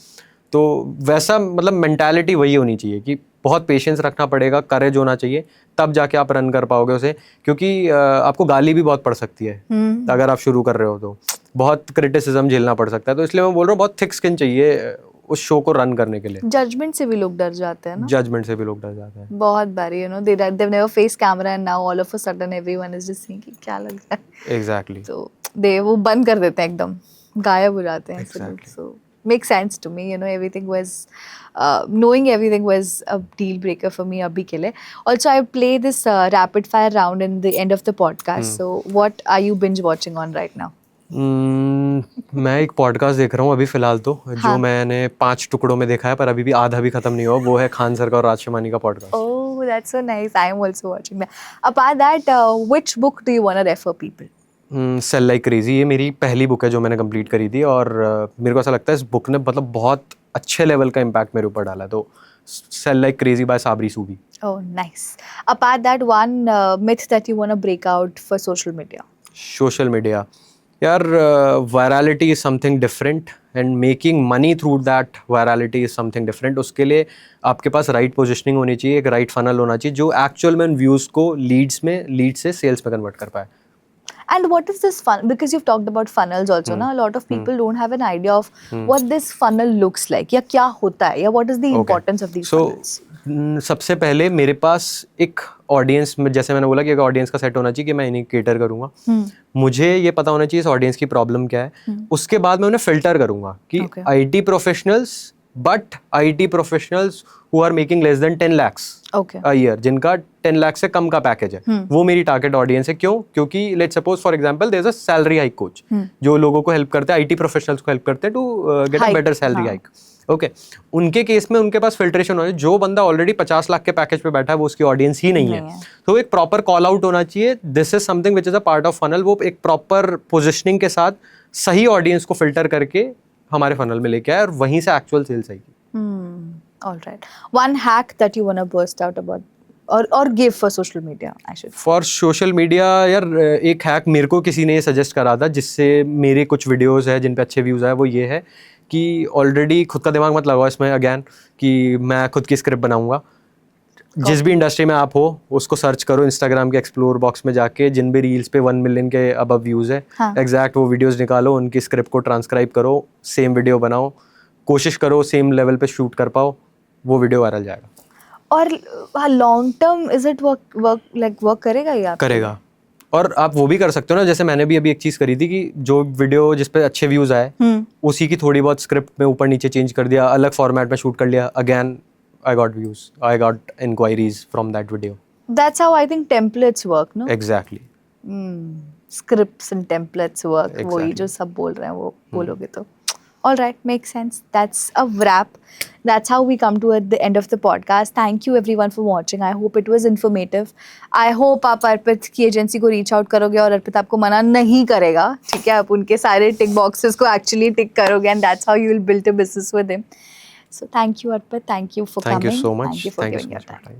तो वैसा मतलब मेंटालिटी वही होनी चाहिए कि बहुत पेशेंस रखना पड़ेगा, करेज होना चाहिए, तब जाके आप रन कर पाओगे उसे। क्योंकि आपको गाली भी बहुत पड़ सकती है अगर आप शुरू कर रहे हो, तो बहुत क्रिटिसिज्म झेलना पड़ सकता है। तो इसलिए मैं बोल रहा हूँ बहुत थिक स्किन चाहिए उस शो को रन करने के लिए। जजमेंट से भी लोग डर जाते हैं ना, जजमेंट से भी लोग डर जाते हैं बहुत बार। they've never faced camera and now all of a sudden everyone is just saying कि क्या लग रहा है। एग्जैक्टली। तो वो बंद कर देते हैं, एकदम गायब हो जाते हैं। So makes sense to me, everything was knowing everything was a deal breaker for me abhi ke liye. Also, I play this rapid fire round in the end of the podcast. So what are you binge watching on right now? मैं एक पॉडकास्ट देख रहा हूँ अभी फिलहाल तो, जो मैंने 5 टुकड़ों में देखा है, पर अभी भी आधा भी खत्म नहीं हुआ। वो है खान सर का और राज शमानी का podcast. Oh, that's so nice. I am also watching that. Apart that, which book do you want to refer people? Sell like crazy, ये मेरी पहली बुक है जो मैंने कंप्लीट करी थी, और मेरे को ऐसा लगता है इस बुक ने मतलब बहुत अच्छे लेवल का इम्पैक्ट मेरे ऊपर डाला है। तो सेल लाइक क्रेजी बाय साबरी सूबी। Oh, nice. Apart that, one myth that you want to break out for social media? Social media, यार virality is something different and making money through that virality is something different. उसके लिए आपके पास राइट पोजिशनिंग होनी चाहिए, एक राइट फनल होना चाहिए जो एक्चुअल में व्यूज़ को लीड से सेल्स में कन्वर्ट कर पाए। And what is this funnel? Because you've talked about funnels also, na? A lot of people don't have an idea of what this funnel looks like, या क्या होता है, या what is the importance of these funnels? सबसे पहले मेरे पास एक ऑडियंस में, जैसे मैंने बोला कि एक ऑडियंस का सेट होना चाहिए कि मैं इन्हें केटर करूंगा। मुझे ये पता होना चाहिए इस ऑडियंस की प्रॉब्लम क्या है। उसके बाद मैं उन्हें फिल्टर करूंगा कि IT professionals but IT professionals who are making less than 10 lakhs okay a year, जिनका 10 लाख से कम का पैकेज है, वो मेरी टारगेट ऑडियंस है। क्यों? क्योंकि let's suppose for example there is a salary hike coach, जो लोगों को हेल्प करते हैं, IT प्रोफेशनल्स को हेल्प करते हैं to get a better salary hike. Okay, उनके केस में उनके पास फिल्ट्रेशन होना चाहिए। जो बंदा ऑलरेडी 50 लाख के पैकेज पे बैठा है वो उसकी ऑडियंस ही नहीं है, तो एक प्रॉपर कॉल आउट होना चाहिए। This is something which is a part of funnel. वो एक प्रॉपर पोजिशनिंग के साथ सही ऑडियंस को फिल्टर करके हमारे फनल में लेके आए और वहीं से एक्चुअल सेल्स आएगी। All right. One hack that you want to burst out about or give for social media, I should. For social media यार, एक हैक मेरे को किसी ने सजेस्ट करा था, जिससे मेरे कुछ वीडियोस है जिन पे अच्छे व्यूज़ आए। वो ये है कि ऑलरेडी खुद का दिमाग मत लगाओ इसमें अगेन कि मैं खुद की स्क्रिप्ट बनाऊंगा। जिस भी इंडस्ट्री में आप हो उसको सर्च करो इंस्टाग्राम के एक्सप्लोर बॉक्स में जाके, जिन भी रील्स पे 1 मिलियन के अबव व्यूज़ है, एग्जैक्ट वो वीडियोस निकालो, उनकी स्क्रिप्ट को ट्रांसक्राइब करो, सेम वीडियो बनाओ, कोशिश करो सेम लेवल पे शूट कर पाओ, वो वीडियो वायरल जाएगा। और long term is it work करेगा या करेगा? और आप वो भी कर सकते हो ना, जैसे मैंने भी अभी एक चीज़ करी थी कि जो वीडियो जिस पे अच्छे व्यूज़ आए उसी की थोड़ी बहुत स्क्रिप्ट में ऊपर नीचे चेंज कर दिया, अलग फॉर्मेट में शूट कर लिया, again I got views, I got inquiries from that video. That's how I think templates work, no? Exactly. Scripts and templates work. Exactly. वही जो सब बोल रहे हैं वो बोलोगे तो. All right, makes sense. That's a wrap. That's how we come to at the end of the podcast. Thank you everyone for watching. I hope it was informative. I hope आप अर्पित की एजेंसी को रीच आउट करोगे और अर्पित आपको मना नहीं करेगा, ठीक है? आप उनके सारे टिक बॉक्सेस को एक्चुअली टिक करोगे and that's how you will build a business with him. So thank you Arpit, thank you for coming. Thank you so much. Thank you for Thank you giving so your much for time. your time.